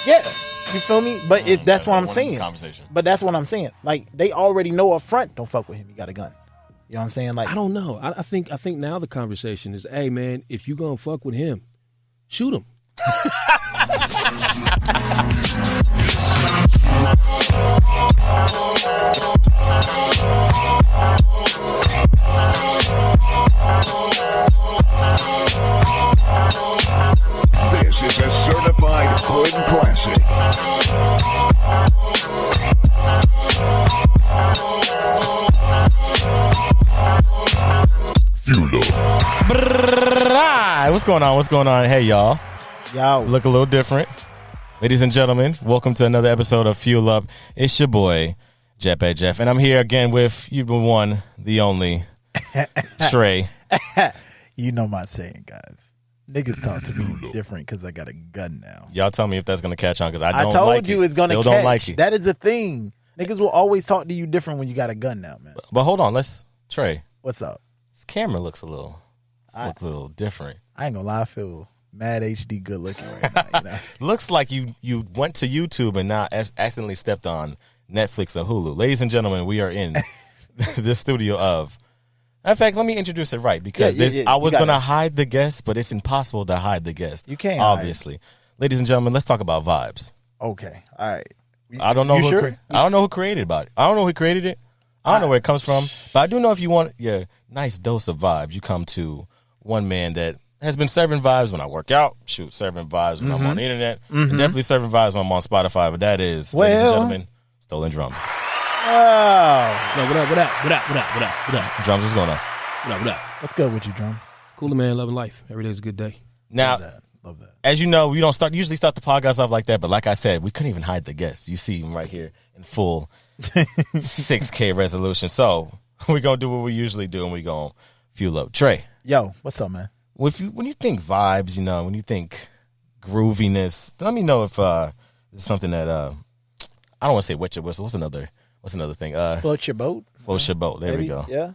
Yeah, you feel me? But that's what I'm saying. Conversation. But that's what I'm saying. Like they already know up front, don't fuck with him. He got a gun. You know what I'm saying? Like I don't know. I think now the conversation is, hey man, if you gonna fuck with him, shoot him. This is a certified hood classic. What's going on? What's going on? Hey, y'all. Yo. Look a little different. Ladies and gentlemen, welcome to another episode of Fuel Up. It's your boy, Jetpack Jeff, and I'm here again with the one, the only, Trey. You know my saying, guys. Niggas talk to me different because I got a gun now. Y'all tell me if that's going to catch on because I don't told like you it. it's going to catch. Don't like it. That is the thing. Niggas will always talk to you different when you got a gun now, man. But hold on. Trey. What's up? This camera looks a little different. I ain't gonna lie, I feel mad HD good looking right now. You know? Looks like you went to YouTube and now accidentally stepped on Netflix or Hulu. Ladies and gentlemen, we are in the studio of... In fact, let me introduce it right because I was going to hide the guest, but it's impossible to hide the guest. You can't obviously. Ladies and gentlemen, let's talk about vibes. Okay, all right. I don't know who created about it. I don't know who created it. I don't know where it comes from, but I do know if you want your nice dose of vibes, you come to one man that has been serving vibes when I work out, serving vibes when I'm on the internet, and definitely serving vibes when I'm on Spotify, but that is, ladies and gentlemen, STLNDRMS. Oh. No, what up? Drums, what's going on? What up? What's good with you, Drums? Cooler man, loving life. Every day's a good day. Now, Love that. as you know, we don't usually start the podcast off like that, but like I said, we couldn't even hide the guest. You see him right here in full 6K resolution. So we're going to do what we usually do, and we're going to fuel up. Trey. Yo, what's up, man? When you think vibes, when you think grooviness, let me know if it's something that I don't want to say wet your whistle. What's another thing? Float your boat. Float your boat. There we go. Yeah.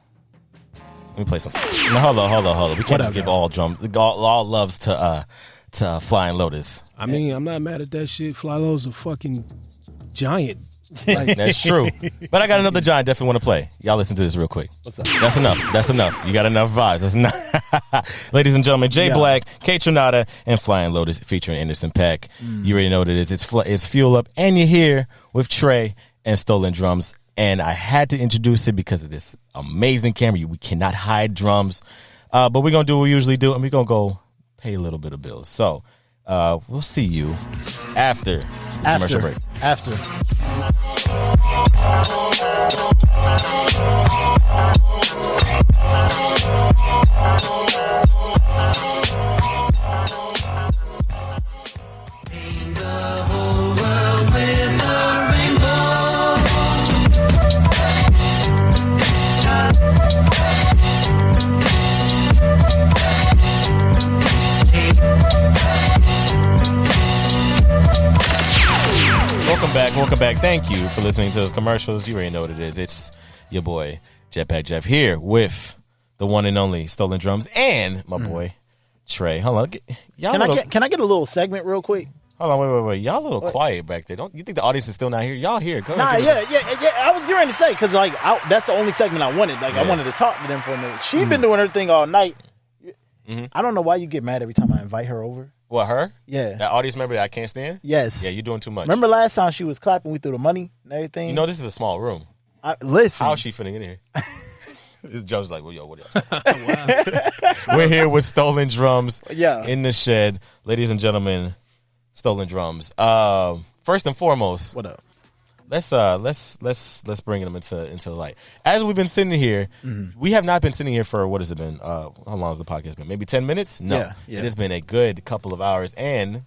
Let me play something. No, hold on. We can't just give all loves to Flying Lotus. I mean, I'm not mad at that shit. Fly Low's a fucking giant. That's true. But I got another giant definitely want to play. Y'all listen to this real quick. What's up? That's enough. You got enough vibes. That's enough. Ladies and gentlemen, Jay Black, K Tronada, and Flying Lotus featuring Anderson .Paak. You already know what it is. It's Fuel Up, and you're here with Trey and STLNDRMS. And I had to introduce it because of this amazing camera. We cannot hide drums. But we're going to do what we usually do, and we're going to go pay a little bit of bills. So we'll see you after this commercial break. After. Welcome back. Thank you for listening to those commercials. You already know what it is. It's your boy, Jetpack Jeff, here with the one and only STLNDRMS and my boy, Trey. Hold on. Can I get a little segment real quick? Hold on, wait. Y'all a little quiet back there. Don't you think the audience is still not here? Y'all here. Go Nah, ahead. yeah. I was getting ready to say, because that's the only segment I wanted. I wanted to talk to them for a minute. She been doing her thing all night. I don't know why you get mad every time I invite her over. What, her? Yeah. That audience member that I can't stand? Yes. Yeah, you're doing too much. Remember last time she was clapping, we threw the money and everything? You know, this is a small room. Listen. How's she fitting in here? Joe's like, well, yo, what y'all talking about? We're here with STLNDRMS in the shed. Ladies and gentlemen, STLNDRMS. First and foremost, what up? Let's bring them into the light. As we've been sitting here, we have not been sitting here for, what has it been? How long has the podcast been? Maybe 10 minutes? No. Yeah. It has been a good couple of hours, and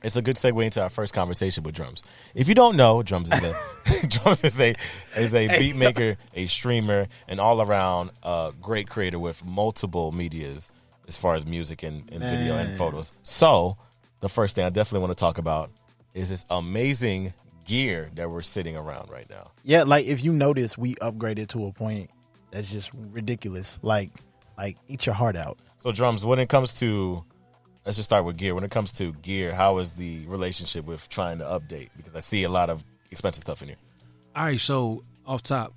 it's a good segue into our first conversation with Drums. If you don't know, Drums is a beat maker, a streamer, an all around great creator with multiple medias as far as music and video and photos. So the first thing I definitely want to talk about is this amazing gear that we're sitting around right now. Yeah, like if you notice, we upgraded to a point that's just ridiculous. Like eat your heart out. So Drums, when it comes to let's just start with gear. When it comes to gear, how is the relationship with trying to update? Because I see a lot of expensive stuff in here. All right, so off top,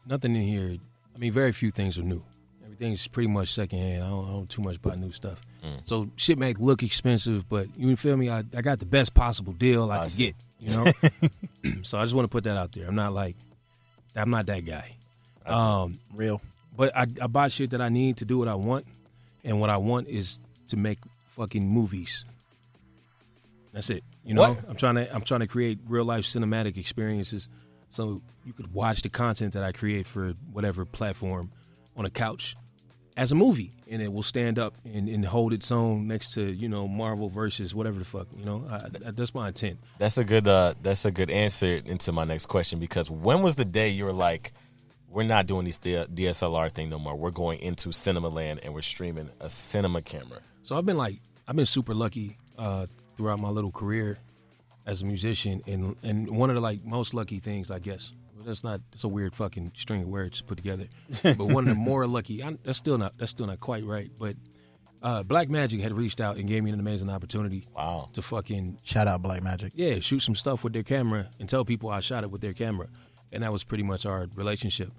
nothing in here. I mean, very few things are new. Everything's pretty much secondhand. I don't too much about new stuff. So shit may look expensive, but you feel me? I got the best possible deal I could get, you know? So I just want to put that out there. I'm not that guy. Real. But I buy shit that I need to do what I want, and what I want is to make fucking movies. That's it. You know, What? I'm trying to create real life cinematic experiences, so you could watch the content that I create for whatever platform on a couch as a movie, and it will stand up and hold its own next to, you know, Marvel versus whatever the fuck. You know, that's my intent. That's a good answer into my next question, because when was the day you were like, we're not doing these DSLR thing no more. We're going into cinema land and we're streaming a cinema camera. So I've been super lucky throughout my little career as a musician, and one of the like most lucky things, I guess. It's a weird fucking string of words put together, but one of the more lucky. That's still not quite right. But Black Magic had reached out and gave me an amazing opportunity. Wow. To fucking Shout out Black Magic. yeah, shoot some stuff with their camera and tell people I shot it with their camera, and that was pretty much our relationship.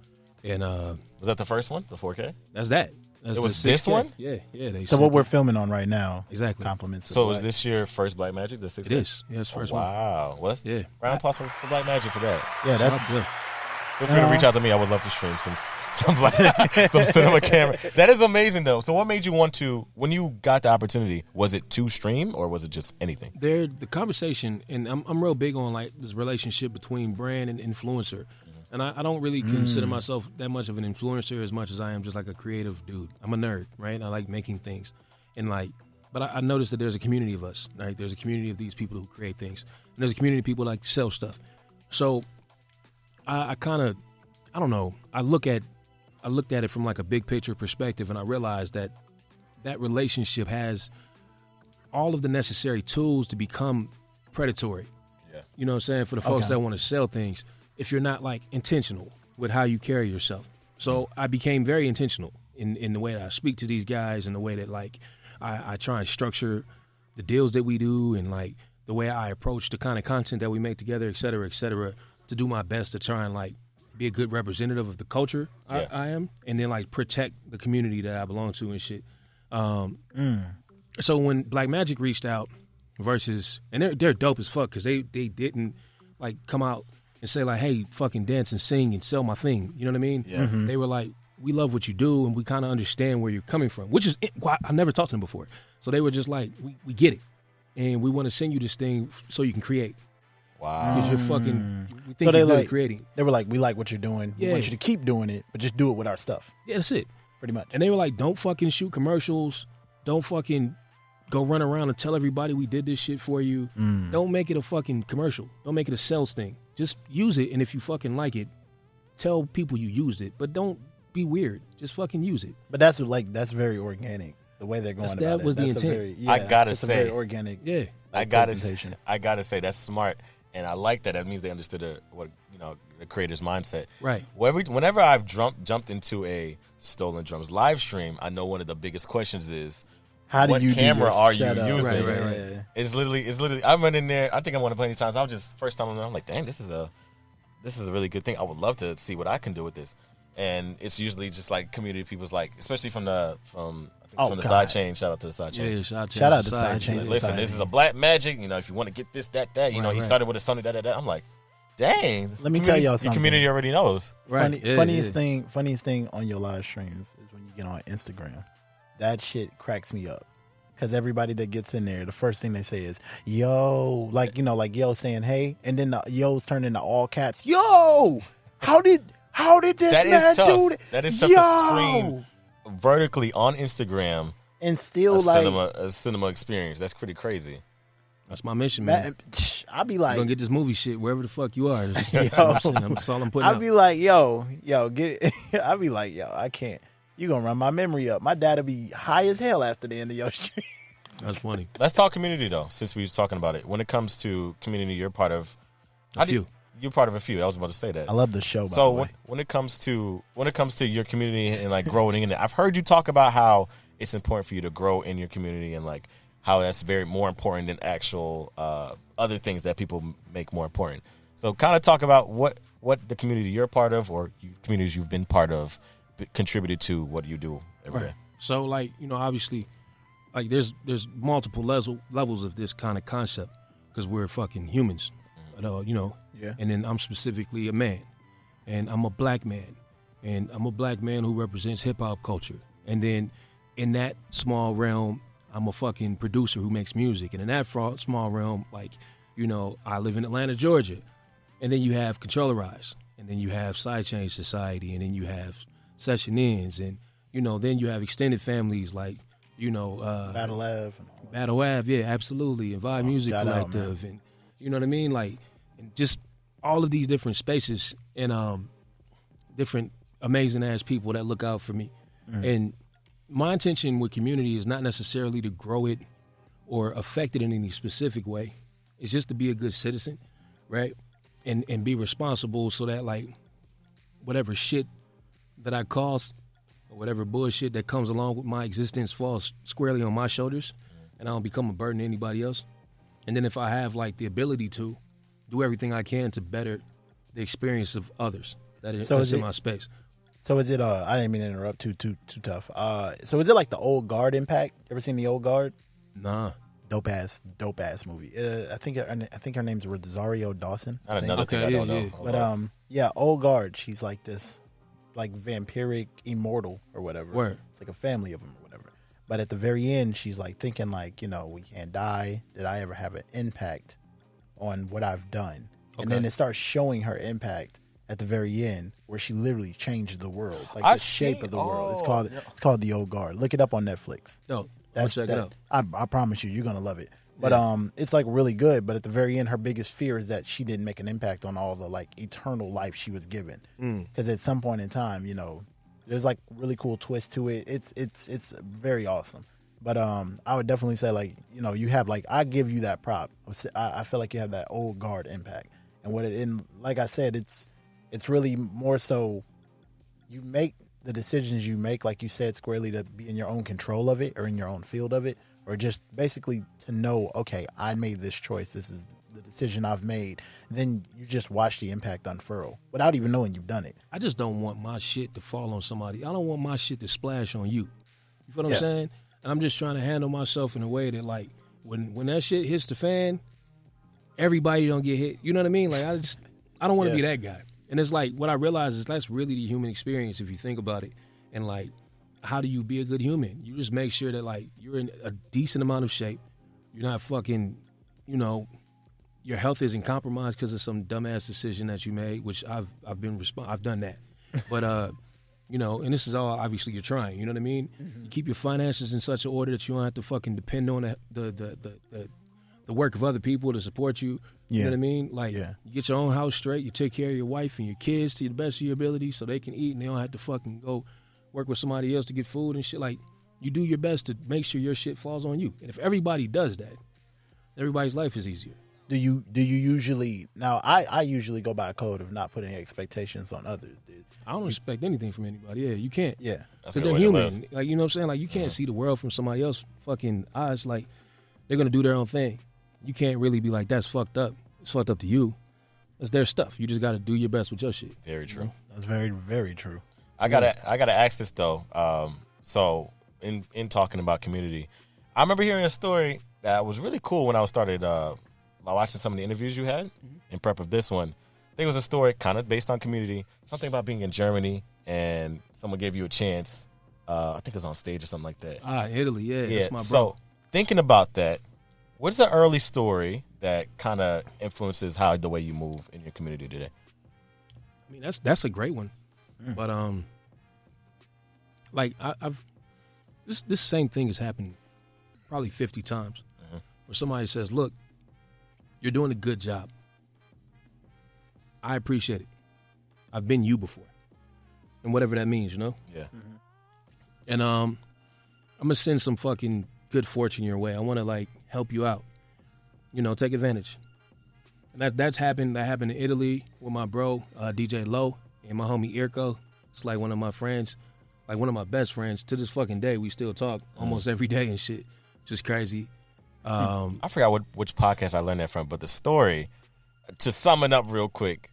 And Was that the first one, the 4K? that's that. That's It was the 6K. this one? Yeah. They So sent what it. we're filming on right now, Exactly. compliments. of So was Black. this your first Black Magic, the 6K? It is. Yeah, it's the first one. Wow. Well, that's Yeah. round of applause for Black Magic for that. Yeah, Shout that's out to them. Feel free to reach out to me. I would love to stream some some cinema camera. That is amazing, though. So what made you want to, when you got the opportunity, was it to stream or was it just anything? The conversation, and I'm real big on like this relationship between brand and influencer. And I don't really consider myself that much of an influencer as much as I am just like a creative dude. I'm a nerd, right? I like making things. And like, but I noticed that there's a community of us, right? There's a community of these people who create things. And there's a community of people who like to sell stuff. So I kind of, I don't know, I looked at it from like a big picture perspective, and I realized that relationship has all of the necessary tools to become predatory. Yeah. You know what I'm saying? For the folks Okay. that want to sell things, if you're not like intentional with how you carry yourself. So I became very intentional in the way that I speak to these guys, and the way that like I try and structure the deals that we do, and like the way I approach the kind of content that we make together, et cetera, to do my best to try and like be a good representative of the culture Yeah. I am, and then like protect the community that I belong to and shit. So when Black Magic reached out, and they're dope as fuck, because they didn't like come out and say like, hey, fucking dance and sing and sell my thing. You know what I mean? Yeah. They were like, we love what you do, and we kind of understand where you're coming from, which is why I never talked to them before. So they were just like, we get it, and we want to send you this thing so you can create. Wow. Because you're fucking, we think So they you're good like at creating. They were like, we like what you're doing. We Yeah. want you to keep doing it, but just do it with our stuff. Yeah, that's it. Pretty much. And they were like, don't fucking shoot commercials. Don't fucking go run around and tell everybody we did this shit for you. Don't make it a fucking commercial. Don't make it a sales thing. Just use it, and if you fucking like it, tell people you used it. But don't be weird. Just fucking use it. But that's very organic. The way they're going about that it. was the That's a intent. very- I gotta it's a say- very organic. Yeah. I gotta say that's smart, and I like that. That means they understood the creator's mindset. Right. Whenever I've jumped into a Stolen Drums live stream, I know one of the biggest questions is, How do what you camera do your are you setup? using? Right. Yeah. It's literally. I went in there. I think I went plenty of times. I was just first time I'm like, dang, this is a really good thing. I would love to see what I can do with this. And it's usually just like community people's like, especially from the God. side chain. Shout out to the side chain. Yeah, shout out to Society. Sidechain. Like, It's listen, society. this is a Black Magic. You know, if you want to get this, that, he Right. started with a Sony, that. I'm like, dang. Let me tell y'all Your something. community already knows. Right. Yeah, funniest yeah. thing on your live streams is when you get on Instagram. That shit cracks me up. Because everybody that gets in there, the first thing they say is, yo, like yo saying hey, and then the yo's turn into all caps. Yo, how did this That man is tough. do that? That is tough Yo! to stream vertically on Instagram. And still like, A cinema experience. That's pretty crazy. That's my mission, man. I'll be I'm like, gonna get this movie shit wherever the fuck you are. That's, Yo. that's all I'm putting I'll out. be like, yo, get it. I'll be like, yo, I can't. You gonna run my memory up. My dad'll be high as hell after the end of your stream. That's funny. Let's talk community though, since we was talking about it. When it comes to community, you're part of you're part of a few. I was about to say that. I love the show. By the So way. when it comes to your community and like growing in it, I've heard you talk about how it's important for you to grow in your community and like how that's very more important than actual other things that people make more important. So kind of talk about what the community you're a part of or communities you've been part of contributed to what you do every day. So, like, you know, obviously, like, there's multiple levels of this kind of concept because we're fucking humans, you know. Yeah. And then I'm specifically a man, and I'm a black man, and I'm a black man who represents hip hop culture. And then in that small realm, I'm a fucking producer who makes music. And in that small realm, like, you know, I live in Atlanta, Georgia. And then you have Controllerize, and then you have Sidechain Society, and then you have Session Ends, and, you know, then you have extended families like, you know, Battle Ave. Battle Ave, yeah, absolutely, and Vibe Music shout out, Collective, and you know what I mean, like, and just all of these different spaces and different amazing ass people that look out for me. And my intention with community is not necessarily to grow it or affect it in any specific way. It's just to be a good citizen, right? And be responsible so that, like, whatever shit that I cause or whatever bullshit that comes along with my existence falls squarely on my shoulders and I don't become a burden to anybody else. And then if I have, like, the ability to do everything I can to better the experience of others that is, that's in my space. So is it, I didn't mean to interrupt, too tough. So is it like the Old Guard Impact? You ever seen the Old Guard? Nah. Dope ass movie. I think her name's Rosario Dawson. Not another thing I don't know. But yeah, Old Guard. She's like this, like, vampiric immortal or whatever. Word. It's like a family of them or whatever. But at the very end, she's like thinking, like, you know, we can't die. Did I ever have an impact on what I've done? Okay. And then it starts showing her impact at the very end, where she literally changed the world, like I've the shape seen- of the world. oh, It's called the Old Guard. Look it up on Netflix. No, That's check it out. I promise you're gonna love it. But it's like really good. But at the very end, her biggest fear is that she didn't make an impact on all the, like, eternal life she was given. Because at some point in time, you know, there's, like, really cool twist to it. It's very awesome. But I would definitely say, like, you know, you have, like, I give you that prop. I feel like you have that Old Guard impact. And like I said, it's really more so you make the decisions you make, like you said, squarely to be in your own control of it or in your own field of it, or just basically to know, okay, I made this choice. This is the decision I've made. Then you just watch the impact unfurl without even knowing you've done it. I just don't want my shit to fall on somebody. I don't want my shit to splash on you. You feel what I'm saying? And I'm just trying to handle myself in a way that, like, when that shit hits the fan, everybody don't get hit. You know what I mean? Like, I don't want to be that guy. And it's like, what I realize is that's really the human experience if you think about it. And, like, how do you be a good human? You just make sure that, like, you're in a decent amount of shape. You're not fucking, you know, your health isn't compromised because of some dumbass decision that you made, which I've done that. But you know, and this is all obviously you're trying. You know what I mean? You keep your finances in such an order that you don't have to fucking depend on the work of other people to support you. You know what I mean? Like, you get your own house straight. You take care of your wife and your kids to the best of your ability, so they can eat and they don't have to fucking go work with somebody else to get food and shit. Like, you do your best to make sure your shit falls on you. And if everybody does that, everybody's life is easier. Do you usually now? I usually go by a code of not putting expectations on others, dude. I don't expect anything from anybody. Yeah, you can't. Yeah, because they're human. Like, you know what I'm saying? Like, you can't see the world from somebody else's fucking eyes. Like, they're gonna do their own thing. You can't really be like, that's fucked up. It's fucked up to you. It's their stuff. You just got to do your best with your shit. Very true. You know? That's very, very true. I gotta ask this though. So in talking about community, I remember hearing a story that was really cool when I started watching some of the interviews you had in prep of this one. I think it was a story kind of based on community, something about being in Germany and someone gave you a chance. I think it was on stage or something like that. Italy, yeah. That's my bro. So thinking about that, what's an early story that kind of influences how the way you move in your community today? I mean, that's a great one. But like I've this same thing has happened probably 50 times, where somebody says, "Look, you're doing a good job. I appreciate it. I've been you before," and whatever that means, you know. Yeah. And I'm gonna send some fucking good fortune your way. I want to, like, help you out. You know, take advantage. And that's happened. That happened in Italy with my bro DJ Low and my homie Irko. It's like one of my friends, like one of my best friends. To this fucking day, we still talk almost every day and shit. Just crazy. I forgot which podcast I learned that from, but the story, to sum it up real quick,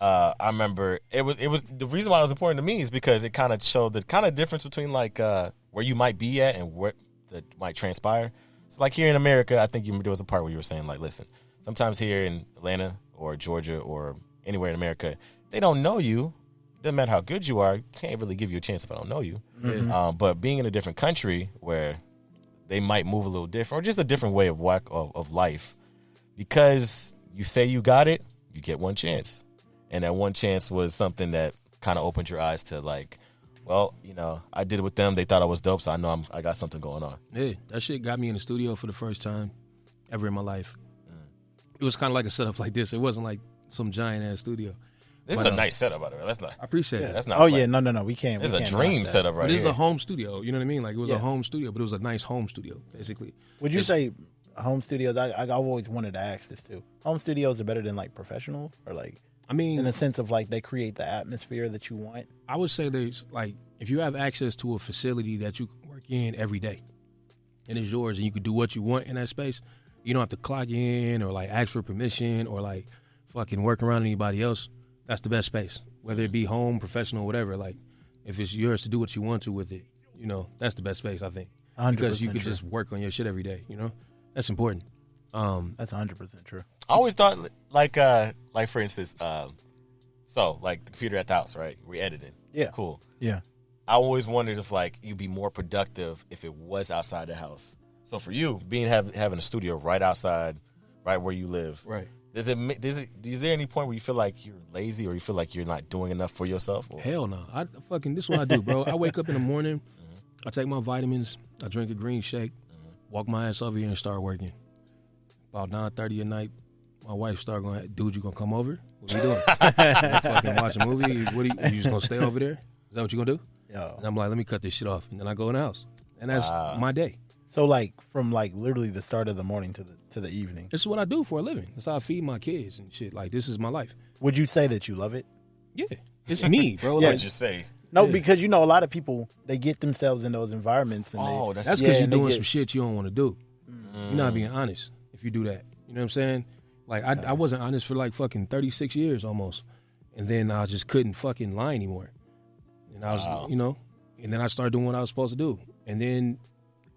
I remember it was the reason why it was important to me is because it kind of showed the kind of difference between like where you might be at and what that might transpire. So like here in America, I think there was a part where you were saying like, listen, sometimes here in Atlanta or Georgia or anywhere in America, they don't know you. Doesn't matter how good you are, can't really give you a chance if I don't know you. Mm-hmm. But being in a different country where they might move a little different or just a different way of life, because you say you got it, you get one chance. And that one chance was something that kind of opened your eyes to like, well, you know, I did it with them. They thought I was dope, so I know I got something going on. Yeah, that shit got me in the studio for the first time ever in my life. It was kind of like a setup like this. It wasn't like some giant-ass studio. This is a nice setup, by the way. That's not. I appreciate it. That's not. Oh yeah, no, we can't. This we is a can't dream knock that. setup right But this is here. a home studio. You know what I mean? Like, it was Yeah. a home studio, but it was a nice home studio, basically. Would you say home studios? I've always wanted to ask this too. Home studios are better than like professional, or like I mean, in the sense of like they create the atmosphere that you want. I would say there's like, if you have access to a facility that you can work in every day and it's yours and you can do what you want in that space, you don't have to clock in or like ask for permission or like fucking work around anybody else. That's the best space, whether it be home, professional, whatever. Like, if it's yours to do what you want to with it, you know, that's the best space, I think. 100% Because you could true. just work on your shit every day, you know? That's important. That's 100% true. I always thought like for instance, so like the computer at the house, right? We edited. Yeah. Cool. Yeah. I always wondered if like you'd be more productive if it was outside the house. So for you, having a studio right outside, right where you live, Right. is there any point where you feel like you're lazy or you feel like you're not doing enough for yourself? Or? Hell no. This is what I do, bro. I wake up in the morning, I take my vitamins, I drink a green shake, walk my ass over here and start working. About 9:30 at night, my wife start going, dude, you gonna come over? What are you doing? You gonna fucking watch a movie? What you just gonna stay over there? Is that what you gonna do? Yo. And I'm like, let me cut this shit off. And then I go in the house. And that's my day. So like from like literally the start of the morning to the evening. This is what I do for a living. That's how I feed my kids and shit. Like, this is my life. Would you say that you love it? Yeah. It's me, bro. Yeah, Like, Just say. No, Yeah. because you know a lot of people they get themselves in those environments and Oh, they, that's yeah, because you're and they doing get- some shit you don't want to do. You're not being honest if you do that. You know what I'm saying? Like, I wasn't honest for like fucking 36 years almost. And then I just couldn't fucking lie anymore. And I was, you know, and then I started doing what I was supposed to do. And then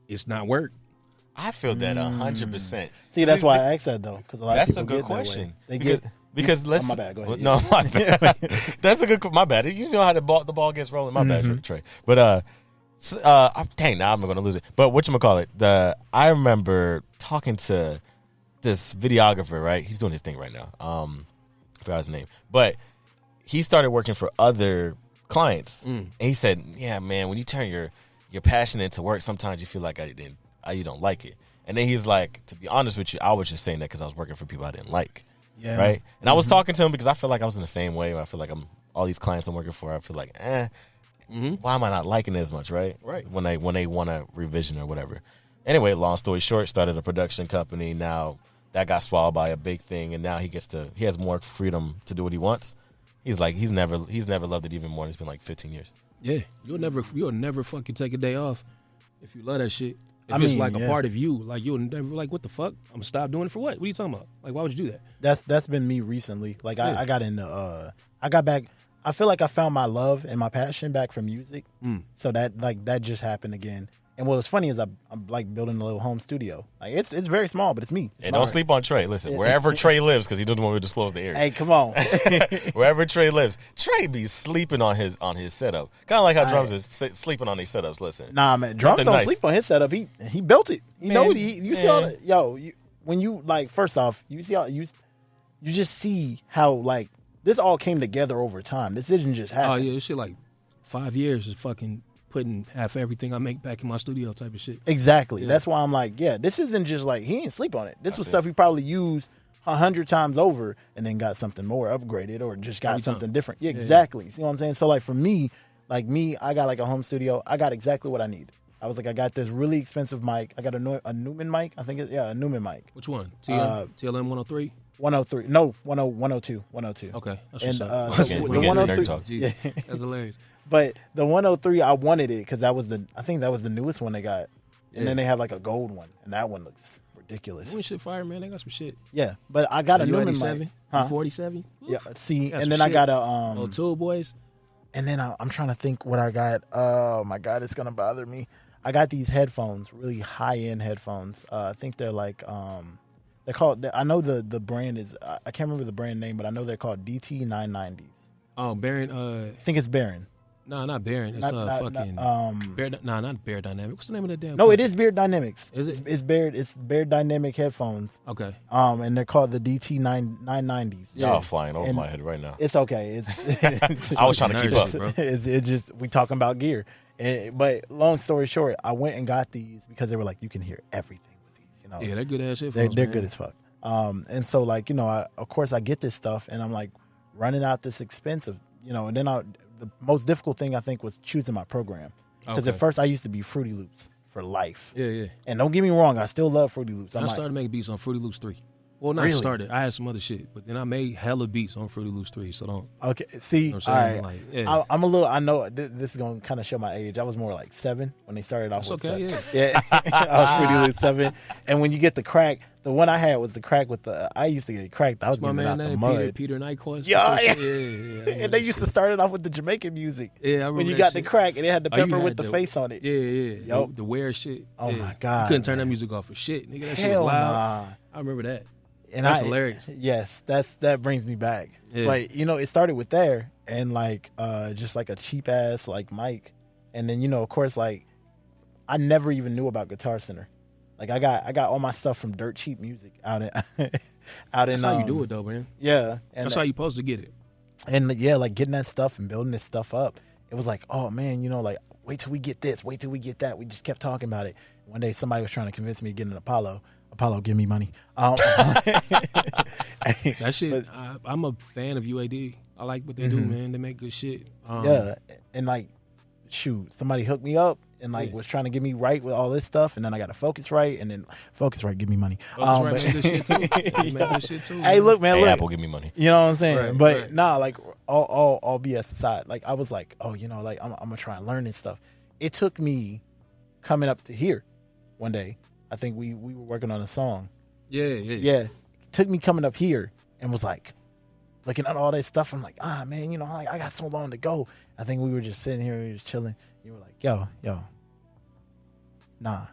it's not work. I feel that 100%. See, that's why I asked that though, because a lot That's of a people good get that way. question. They because, get because let's. Oh, my bad, go ahead. No, my bad. That's a good. My bad. You know how the ball gets rolling. My bad, Trey. But dang, now I'm gonna lose it. But whatchamacallit, I remember talking to this videographer. Right, he's doing his thing right now. I forgot his name, but he started working for other clients, and he said, "Yeah, man, when you turn your passion into work, sometimes you feel like you don't like it." And then he's like, "To be honest with you, I was just saying that because I was working for people I didn't like." Yeah. Right. And I was talking to him because I feel like I was in the same way. I feel like all these clients I'm working for, I feel like, why am I not liking it as much? Right. Right. When they want a revision or whatever. Anyway, long story short, started a production company. Now that got swallowed by a big thing. And now he has more freedom to do what he wants. He's like, he's never loved it even more. It's been like 15 years. Yeah. You'll never fucking take a day off if you love that shit. If I it's mean, like yeah. a part of you, like you'll never like, what the fuck? I'm gonna stop doing it for what? What are you talking about? Like, why would you do that? That's been me recently. Like Yeah. I got into I got back. I feel like I found my love and my passion back for music. So that just happened again. And what's funny is I'm like building a little home studio. Like it's very small, but it's me. It's And mine. don't sleep on Trey. Listen, wherever Trey lives, because he doesn't want me to disclose the area. Hey, come on. Wherever Trey lives, Trey be sleeping on his setup. Kind of like how drums is sleeping on these setups. Listen, Nah, man, drums Something don't nice. sleep on his setup. He built it. You Man, know, you see all man. the, yo. When you like, first off, you see how you just see how like this all came together over time. This didn't just happen. Oh yeah, this shit like 5 years is fucking putting half everything I make back in my studio type of shit. Exactly. Yeah. That's why I'm like, yeah, this isn't just like he didn't sleep on it. This was stuff he probably used 100 times over and then got something more upgraded or just got Every time. something different. Yeah, exactly. See what I'm saying? So like for me, I got like a home studio. I got exactly what I need. I was like, I got this really expensive mic. I got a Newman mic. I think a Newman mic. Which one? TLM 103? 103. No, 102. 102. Okay. That's And what's up. the we get into 103 nerd talk. Gee, Yeah. That's hilarious. But the 103, I wanted it because I think that was the newest one they got. And then they have like a gold one, and that one looks ridiculous. ridiculous. When shit fire, man, they got some shit. Yeah, but I got a You Newman 87? mic. You Huh? 47? Yeah, see, Got and some then I shit. got a Oh, Tool Boys. and then I'm trying to think what I got. Oh my god, it's gonna bother me. I got these headphones, really high end headphones. I think they're like they're called. I know the brand is. I can't remember the brand name, but I know they're called DT 990s. Oh, Baron. I think it's Baron. No, not Baron. It's fucking. Bear, not Bear Dynamic. What's the name of that damn? No, it company? is Beard Dynamics. Is it? It's Beard. It's Beard Dynamic headphones. Okay. And they're called the DT 990s. Y'all flying over And my head right now. It's okay. It's I was trying to keep up. Nervous, bro. It's just we talking about gear. But long story short, I went and got these because they were like, you can hear everything with these. You know, Yeah, they're good ass shit. they're good as fuck. And so like of course I get this stuff and I'm like running out this expensive, and then the most difficult thing I think was choosing my program because at Okay. first I used to be Fruity Loops for life. Yeah, yeah. And don't get me wrong, I still love Fruity Loops. I started making beats on Fruity Loops 3. Well, not Really? started. I had some other shit, but then I made hella beats on Fruity Loops 3. So don't. Okay, see, You know what all I'm right. saying? Like, yeah. I'm a little. I know this is gonna kind of show my age. I was more like 7 when they started off. That's with okay, 7. Yeah, I was Fruity Loops 7. And when you get the crack, the one I had was the crack with the. I used to get cracked. I was My getting it man out the named mud. Peter Nyquist. Yeah, yeah. And they used to start it off with the Jamaican music. Yeah, I remember when you that got shit. the crack and it had the Oh, you pepper had with the face on it. Yeah, yeah. Yup. The wear shit. Oh, Yeah. my God, You couldn't turn that man. music off for shit. Nigga, that shit Hell was loud. nah. I remember that. And That's hilarious. Yes, that brings me back. Yeah. But it started with there and like just like a cheap ass like mic, and then of course like I never even knew about Guitar Center. Like I got all my stuff from Dirt Cheap Music out in That's how you do it, though, man. Yeah, and That's how you supposed to get it. and yeah, like getting that stuff and building this stuff up. It was like, oh man, like wait till we get this, wait till we get that. We just kept talking about it. One day somebody was trying to convince me to get an Apollo. Apollo, give me money. That shit, I'm a fan of UAD. I like what they do, man. They make good shit. Yeah, and like, shoot, somebody hooked me up and like Yeah. was trying to get me right with all this stuff, and then I got to Focusrite, and then Focusrite give me money. Focusrite make good shit, too. They make good shit, too. Hey, look, man, Hey, look. Apple, give me money. You know what I'm saying? Right, but right. nah, like all BS aside, like I was like, oh, like I'm gonna try and learn this stuff. It took me coming up to here one day. I think we were working on a song. Yeah. Yeah, it took me coming up here and was like looking at all that stuff. I'm like, man, like I got so long to go. I think we were just sitting here, we were just chilling. You were like, yo, nah,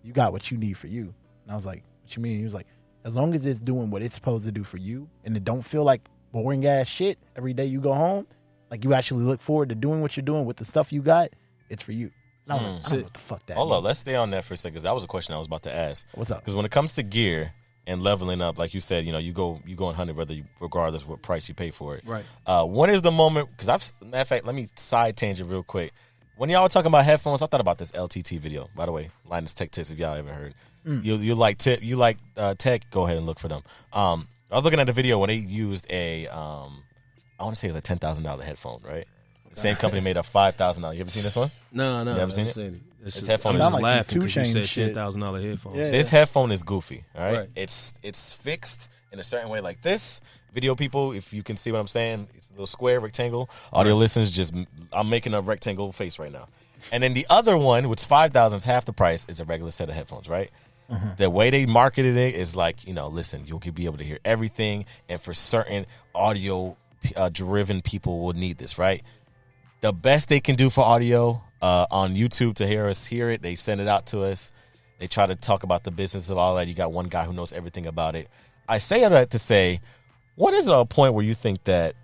you got what you need for you. And I was like, what you mean? He was like, as long as it's doing what it's supposed to do for you, and it don't feel like boring ass shit every day you go home, like you actually look forward to doing what you're doing with the stuff you got, it's for you. And I was like, I don't know what the fuck that Hold means. up, let's stay on that for a second, because that was a question I was about to ask. What's up? Because when it comes to gear and leveling up, like you said, you go and hunt it regardless what price you pay for it. Right. When is the moment? Because matter of fact, let me side tangent real quick. When y'all were talking about headphones, I thought about this LTT video. By the way, Linus Tech Tips, if y'all haven't heard, you like tech, go ahead and look for them. I was looking at the video when they used I want to say it was a $10,000 headphone, right? The same company made a $5,000. You ever seen this one? No. You ever seen it? This This headphone I'm is just like some laughing 2 because you Chainz said shit. $10,000 headphones. Yeah. This headphone is goofy, all right? Right. It's fixed in a certain way like this. Video people, if you can see what I'm saying, it's a little square rectangle. Audio listeners, I'm making a rectangle face right now. And then the other one, which is $5,000, is half the price, is a regular set of headphones, right? The way they marketed it is like, listen, you'll be able to hear everything, and for certain audio driven people will need this, right? The best they can do for audio on YouTube to hear us hear it, they send it out to us. They try to talk about the business of all that. You got one guy who knows everything about it. I say all that to say, what is a point where you think that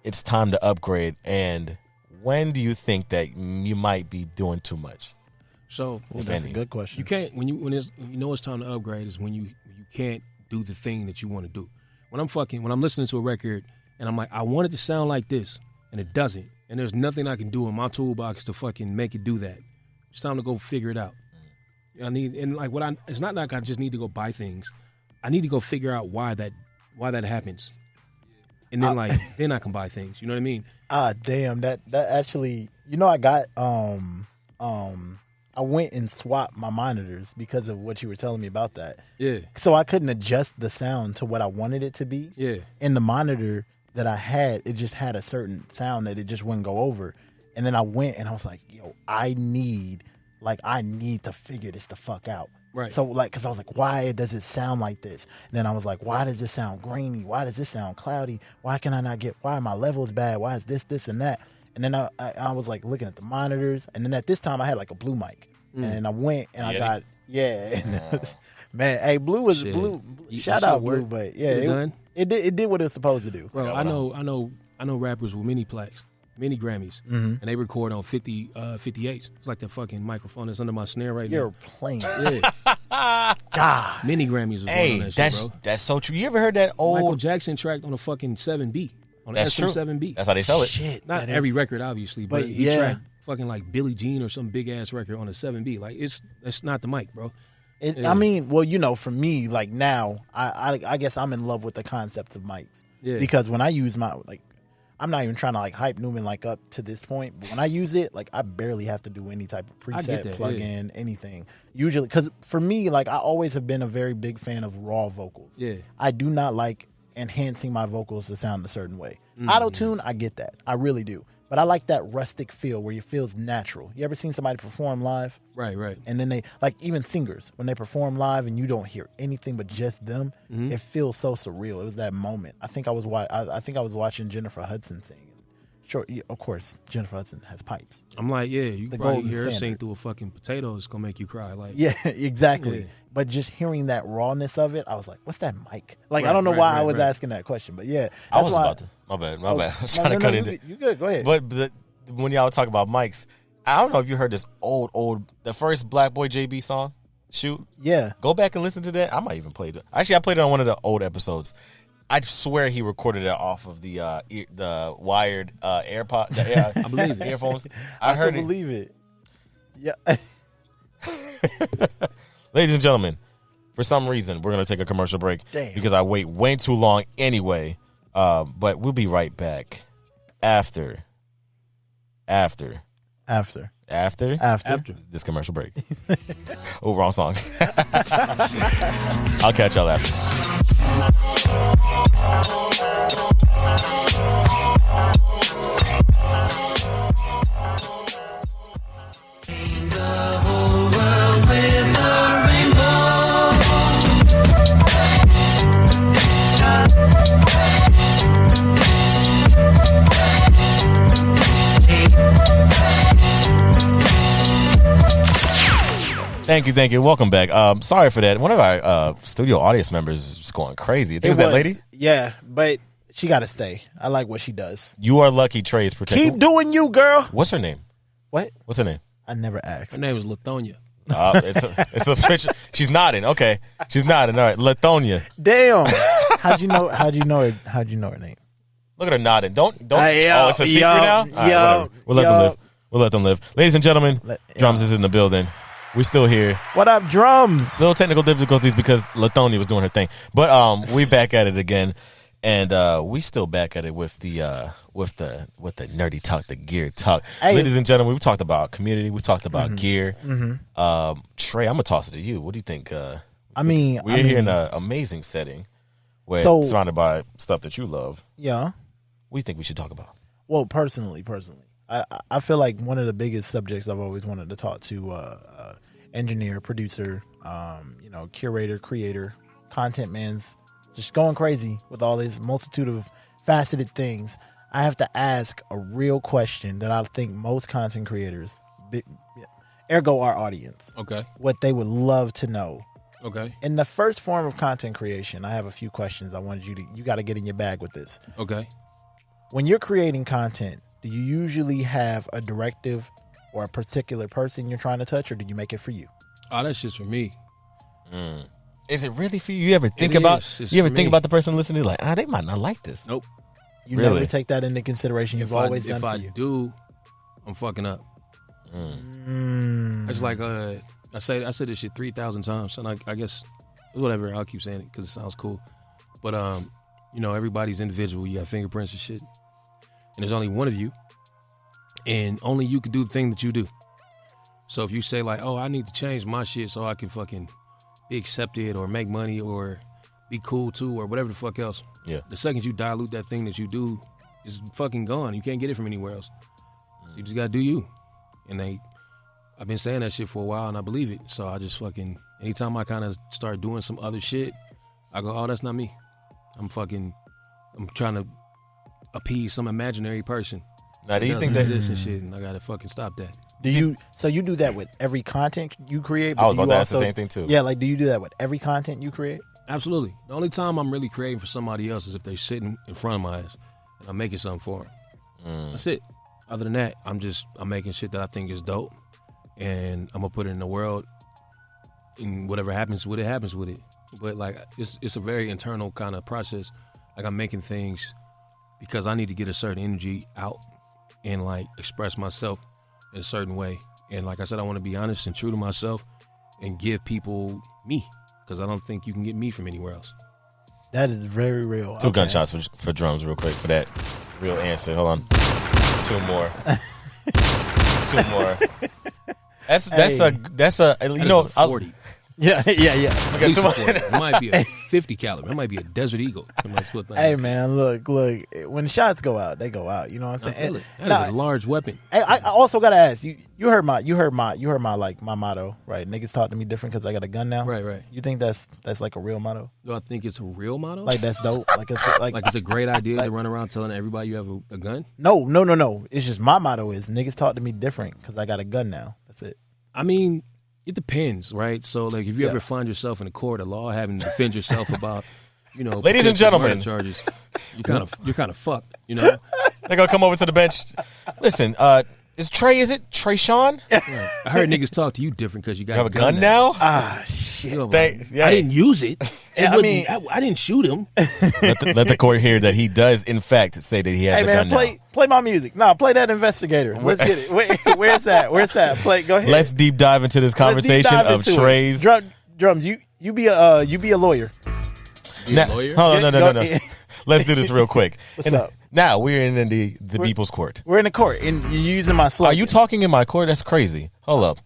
it's time to upgrade, and when do you think that you might be doing too much? So That's a good question. you can't when you know it's time to upgrade is when you can't do the thing that you want to do. When I'm listening to a record and I'm like, I want it to sound like this, and it doesn't, and there's nothing I can do in my toolbox to fucking make it do that. It's time to go figure it out. It's not like I just need to go buy things. I need to go figure out why that happens. And then then I can buy things. You know what I mean? Damn, that actually, I got I went and swapped my monitors because of what you were telling me about that. Yeah. So I couldn't adjust the sound to what I wanted it to be. Yeah. And the monitor that I had, it just had a certain sound that it just wouldn't go over. And then I went and I was like, yo, I need to figure this the fuck out. Right. So like, because I was like, why does it sound like this? And then I was like, why does this sound grainy? Why does this sound cloudy? Why can I not get? Why are my levels bad? Why is this, and that? And then I was like looking at the monitors, and then at this time I had like a blue mic, and I went and I got man, hey, blue was blue. Shout out blue, but yeah, it did what it was supposed to do. Bro, I know rappers with mini plaques. Mini Grammys, and they record on 58s. It's like that fucking microphone that's under my snare right You're now. playing. Yeah. God. Mini Grammys was one on that shit, bro. That's so true. You ever heard that old Michael Jackson tracked on a fucking 7B. On That's true. 7B. That's how they sell it. Shit. Not every record, obviously, but he yeah. tracked fucking like Billie Jean or some big ass record on a 7B. Like that's not the mic, bro. I mean, well, you know, for me, like now, I guess I'm in love with the concept of mics. Yeah. Because when I use my I'm not even trying to like hype Newman like up to this point, but when I use it, like I barely have to do any type of preset, plug in, anything. Usually, because for me, like I always have been a very big fan of raw vocals. Yeah. I do not like enhancing my vocals to sound a certain way. Auto-tune, I get that. I really do. But I like that rustic feel where it feels natural. You ever seen somebody perform live? Right. And then they, like even singers, when they perform live and you don't hear anything but just them, it feels so surreal. It was that moment. I think I was watching Jennifer Hudson sing. Sure, of course, Jennifer Hudson has pipes. I'm like, yeah, you The probably golden hear her sing standard. through a fucking potato. It's gonna make you cry. Like, Yeah, exactly. Yeah. But just hearing that rawness of it, I was like, what's that mic? Like, I Right, don't know right, why right, I was right. asking that question, but yeah. I was why- about to. My bad. I was No, trying to cut no, it. you good. Go ahead. But when y'all talk about mics, I don't know if you heard this the first Black Boy JB song, Shoot. Yeah. Go back and listen to that. I might even play it. Actually, I played it on one of the old episodes. I swear he recorded it off of the wired AirPod, I believe it. earphones. I heard it. believe it. Yeah. Ladies and gentlemen, for some reason, we're going to take a commercial break because I wait way too long anyway. But we'll be right back after this commercial break. Oh, wrong song. I'll catch y'all after. Thank you. Welcome back. Sorry for that. One of our studio audience members is just going crazy. I think it was that lady. Yeah, but she got to stay. I like what she does. You are lucky. Trey is protected. Keep doing you, girl. What's her name? What? What's her name? I never asked. Her name is Lithonia. It's a picture. She's nodding. Okay, she's nodding. All right, Lithonia. Damn. How'd you know her name? Look at her nodding. Don't. Yo, It's a secret yo, now. All right, yo, whatever. We'll let them live. Ladies and gentlemen, Let- Drums is in the building. We're still here. What up, drums? Little technical difficulties because Lithonia was doing her thing, but we back at it again, and we still back at it with the nerdy talk, the gear talk. Hey. Ladies and gentlemen, we've talked about community, we talked about gear. Trey, I'm gonna toss it to you. What do you think? We're here in an amazing setting, where surrounded by stuff that you love. Yeah. What do you think we should talk about? Well, personally, I feel like one of the biggest subjects I've always wanted to talk to engineer, producer, curator, creator, content man's just going crazy with all this multitude of faceted things. I have to ask a real question that I think most content creators, ergo our audience, Okay. what they would love to know. Okay. In the first form of content creation, I have a few questions I wanted you got to get in your bag with this. Okay. When you're creating content, do you usually have a directive or a particular person you're trying to touch, or do you make it for you? Oh, that shit's for me. Is it really for you? You ever think It about? is. It's You ever for think me. about the person listening? Like, they might not like this. Nope. You Really? never take that into consideration. You've always done if for I you. do, I'm fucking up. It's like I said this shit 3,000 times, and I guess whatever. I'll keep saying it because it sounds cool. But everybody's individual. You got fingerprints and shit, and there's only one of you, and only you can do the thing that you do. So if you say like, oh, I need to change my shit so I can fucking be accepted or make money or be cool too or whatever the fuck else. Yeah. The second you dilute that thing that you do, it's fucking gone. You can't get it from anywhere else. So you just gotta do you. And I've been saying that shit for a while and I believe it. So I just fucking anytime I kind of start doing some other shit, I go, oh, that's not me. I'm trying to appease some imaginary person. Now, do you think that this and shit, and I gotta fucking stop that. So you do that with every content you create? I was but about do to you ask the same thing too. Yeah, like do you do that with every content you create? Absolutely. The only time I'm really creating for somebody else is if they're sitting in front of my ass and I'm making something for them. That's it. Other than that, I'm making shit that I think is dope, and I'm gonna put it in the world, and whatever happens with it, happens with it. But like, it's a very internal kind of process. Like, I'm making things because I need to get a certain energy out and like express myself in a certain way. And like I said, I want to be honest and true to myself and give people me, because I don't think you can get me from anywhere else. That is very real. Two gunshots for drums real quick for that real answer. Hold on. Two more. That's a you know, 40. Yeah. At least a 40. It might be a 50 caliber. It might be a Desert Eagle. Hey man, look. When shots go out, they go out. You know what I'm saying? I feel it. That is a large weapon. Hey, I also gotta ask you. You heard my like my motto, right? Niggas talk to me different because I got a gun now. Right. You think that's like a real motto? Do I think it's a real motto? Like that's dope. Like it's like it's a great idea to run around telling everybody you have a gun? No. It's just my motto is niggas talk to me different because I got a gun now. That's it. I mean, it depends, right? So, like, if you ever find yourself in a court of law having to defend yourself about, you know, ladies and gentlemen, charges, you're kind of fucked, you know. They're gonna come over to the bench. Listen, is Trey Sean? Right. I heard niggas talk to you different because you got You have a gun now? Ah shit. You know, I didn't use it. I didn't shoot him. Let the court hear that he does, in fact, say that he has a gun now. Play my music. No, play that investigator. Let's get it. Where's that? Play. Go ahead. Let's deep dive into this conversation of Trey's. Drums. You be a lawyer. Lawyer? Hold on, no. Let's do this real quick. What's up? Now we're in the people's court. We're in the court, and you're using my slogan. Are you talking in my court? That's crazy. Hold up.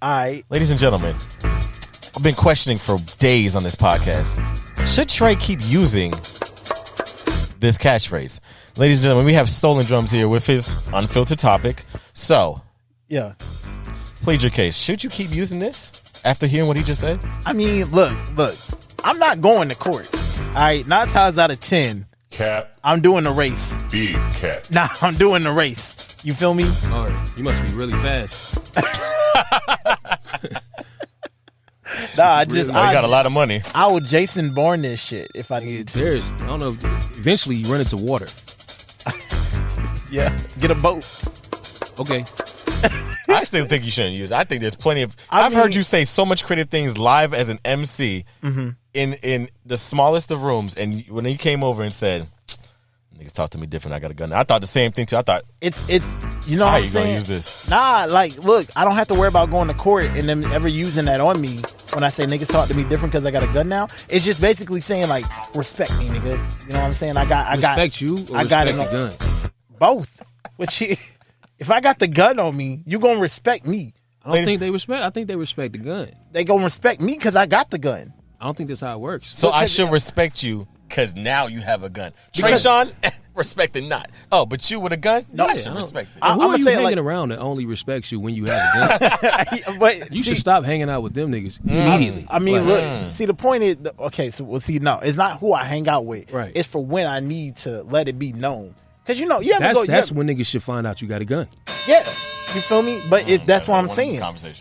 Ladies and gentlemen, I've been questioning for days on this podcast. Should Trey keep using this catchphrase? Ladies and gentlemen, we have Stolen Drums here with his unfiltered topic. So, yeah, plead your case. Should you keep using this after hearing what he just said? I mean, look. I'm not going to court. All right, 9 times out of 10. Cat. I'm doing the race. Big cat. Nah, I'm doing the race. You feel me? All right. You must be really fast. Nah, I got a lot of money. I would Jason Bourne this shit if I need to. I don't know. Eventually, you run into water. Yeah, get a boat. Okay. I still think you shouldn't use it. I think there's plenty of. I've heard you say so much creative things live as an MC in the smallest of rooms, and when you came over and said, "Niggas talk to me different," I got a gun. I thought the same thing too. I thought it's you know how what I'm you saying? gonna use this? Nah, like look, I don't have to worry about going to court and them ever using that on me when I say niggas talk to me different because I got a gun now. It's just basically saying like respect me, nigga. You know what I'm saying? I got respect you. Or I got respect the gun. Both. If I got the gun on me, you gonna respect me. I don't think they respect. I think they respect the gun. They gonna respect me because I got the gun. I don't think that's how it works. So I should respect you because now you have a gun. Trey Sean, respect it not. Oh, but you with a gun? No, I should respect it. Who are you hanging around that only respects you when you have a gun? But you should stop hanging out with them niggas immediately. I mean, look. See, the point is, okay. So we'll see. No, it's not who I hang out with. Right. It's for when I need to let it be known. Because you know, you ever that's when niggas should find out you got a gun. Yeah, you feel me? But that's what I'm saying.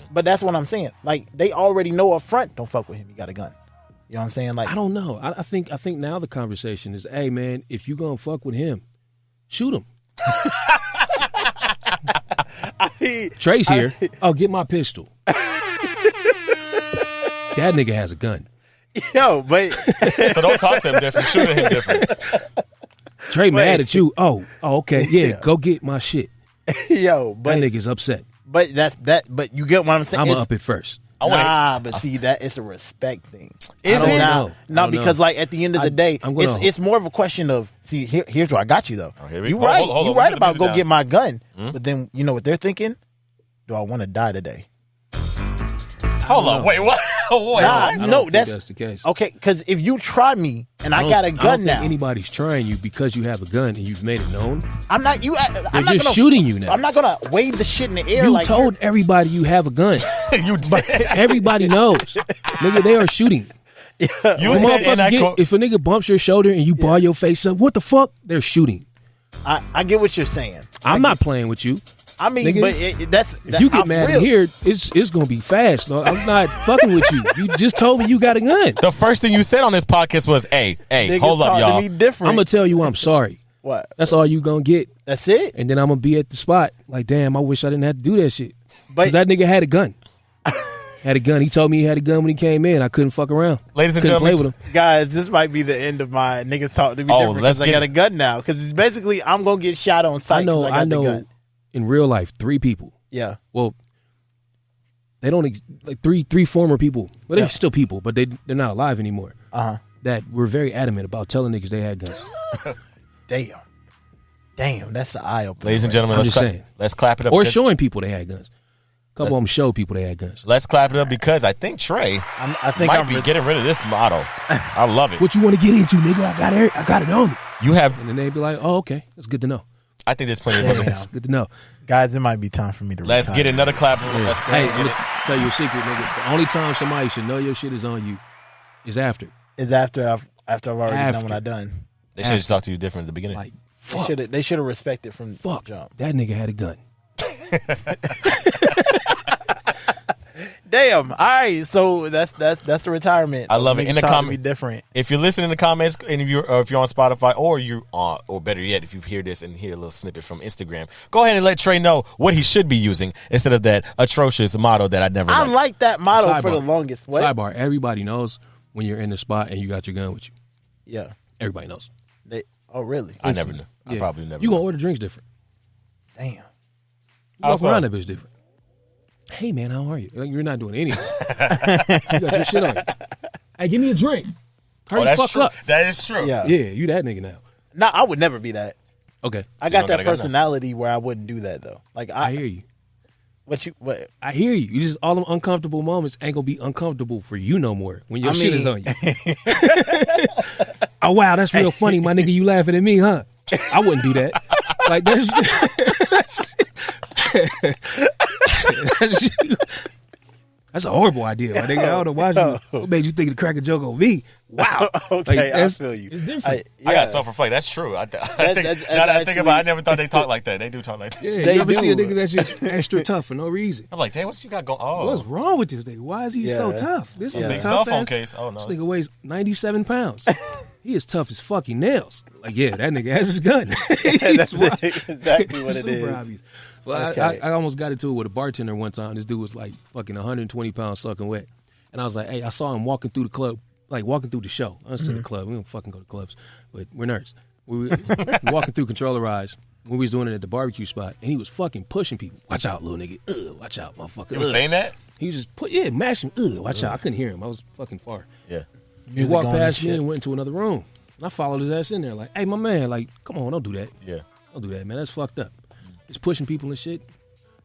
But that's what I'm saying. Like they already know up front. Don't fuck with him. He got a gun. You know what I'm saying? Like I don't know. I think now the conversation is, hey man, if you gonna fuck with him, shoot him. Trey's here. Oh, get my pistol. That nigga has a gun. Yo, but so don't talk to him different. Shoot at him different. Trey mad at you. Oh, okay. Yeah, go get my shit. Yo, but that nigga's upset. But that's that. But you get what I'm saying? I'm gonna up it first. But see, that it's a respect thing. Is it? No, because like at the end of the day, it's more of a question of see. Here's where I got you though. You right. You right about go get my gun. But then you know what they're thinking? Do I want to die today? Hold on. Wait, what? Nah, I don't no, think that's the case. okay. Because if you try me and I got a I don't gun think now, anybody's trying you because you have a gun and you've made it known. I'm not. I'm They're not just gonna, shooting you now. I'm not gonna wave the shit in the air. You like told everybody you have a gun. You did. Everybody knows. Nigga, they are shooting. You If said, a and motherfucker I get- quote, if a nigga bumps your shoulder and you bar your face up, what the fuck? They're shooting. I get what you're saying. I'm not playing with you. I mean, nigga, but that's If you get I'm mad real. in here, it's gonna be fast. No, I'm not fucking with you. You just told me you got a gun. the first thing you said on this podcast was, hey, Niggas hold up, talk to y'all. me different. I'm gonna tell you I'm sorry. What? That's all you gonna get. That's it. And then I'm gonna be at the spot like, damn, I wish I didn't have to do that shit. But Because that nigga had a gun. Had a gun. He told me he had a gun when he came in. I couldn't fuck around. Ladies and Couldn't play gentlemen, with him. guys, this might be the end of my niggas talk to me Oh, different let's because I get got a gun now. Because it's basically I'm gonna get shot on sight. I know. 'cause I got the gun. In real life, 3 people. Yeah. Well, they don't like three former people. Well, they're Yeah. still people, but they're not alive anymore. That were very adamant about telling niggas they had guns. Damn, that's the eye opener. ladies and gentlemen, I'm let's just saying. let's clap it up. Or because- showing people they had guns. A couple of them showed people they had guns. Let's clap it up because I think Trey I think might I'm be getting rid of this motto. I love it. What you want to get into, nigga? I got it on me. You have. And then they'd be like, oh, okay. That's good to know. I think there's plenty of other. That's good to know. guys. It might be time for me to. Let's retire. get another clap. Let's Hey, get I'm it. gonna tell you a secret, nigga. The only time somebody should know your shit is on you is after. Is after I've already done After. what I done. They should have talked to you different at the beginning. Like, fuck, They should have respected from fuck. jump. That nigga had a gun. Damn. All right. So that's the retirement. I love it. Niggas In the talk to comment- me different. If you're listening in the comments, and if you're on Spotify, or better yet, if you hear this and hear a little snippet from Instagram, go ahead and let Trey know what he should be using instead of that atrocious motto that I never. I liked. like that motto for Sidebar. the longest. What? Sidebar. Everybody knows when you're in the spot and you got your gun with you. Yeah. Everybody knows. Oh really? I never knew. I Yeah. probably never. You knew. gonna order drinks different. Damn. You How walk so? around that bitch different. Hey man, how are you? Like, you're not doing anything. You got your shit on you. Hey, give me a drink. Hurry Oh, the that's fuck true. up. That is true. Yeah. Yeah, you that nigga now. No, I would never be that. Okay. I you got don't that gotta go now. personality where I wouldn't do that though. Like I hear you. what? I hear you. You just all them uncomfortable moments ain't gonna be uncomfortable for you no more when your I shit is mean- on you. Oh wow, that's real funny, my nigga. You laughing at me, huh? I wouldn't do that. Like that's that's a horrible idea, my nigga. I don't know why what made you think to crack a joke on me. Wow. Okay, I that's- feel you. It's different. I yeah. got self-reflect. That's true. I think that's now that I think about it, I actually- never thought they talk like that. They do talk like that. yeah, they you ever see a do. nigga that's just extra tough for no reason? I'm like, damn, what you got going? Oh, What's wrong with this nigga? Why is he so Yeah. tough? This is Yeah. a big tough cell phone ass- case. Oh no, This nigga weighs 97 pounds. He is tough as fucking nails. Like, yeah, that nigga has his gun. That's exactly what it Super is. obvious. Well, Okay. I almost got into it with a bartender one time. This dude was like fucking 120 pounds soaking wet. And I was like, hey, I saw him walking through the club, like walking through the show. I don't say the club. We don't fucking go to clubs, but we're nerds. We were walking through Controller Rise when we was doing it at the barbecue spot, and he was fucking pushing people. Watch out, little nigga. Watch out, motherfucker. you was saying that? He was just mashing. Watch out. I couldn't hear him. I was fucking far. Yeah. He Music walked on and past me shit. and went into another room. And I followed his ass in there like, hey, my man, like, come on, don't do that. Yeah. Don't do that, man. That's fucked up. Just pushing people and shit.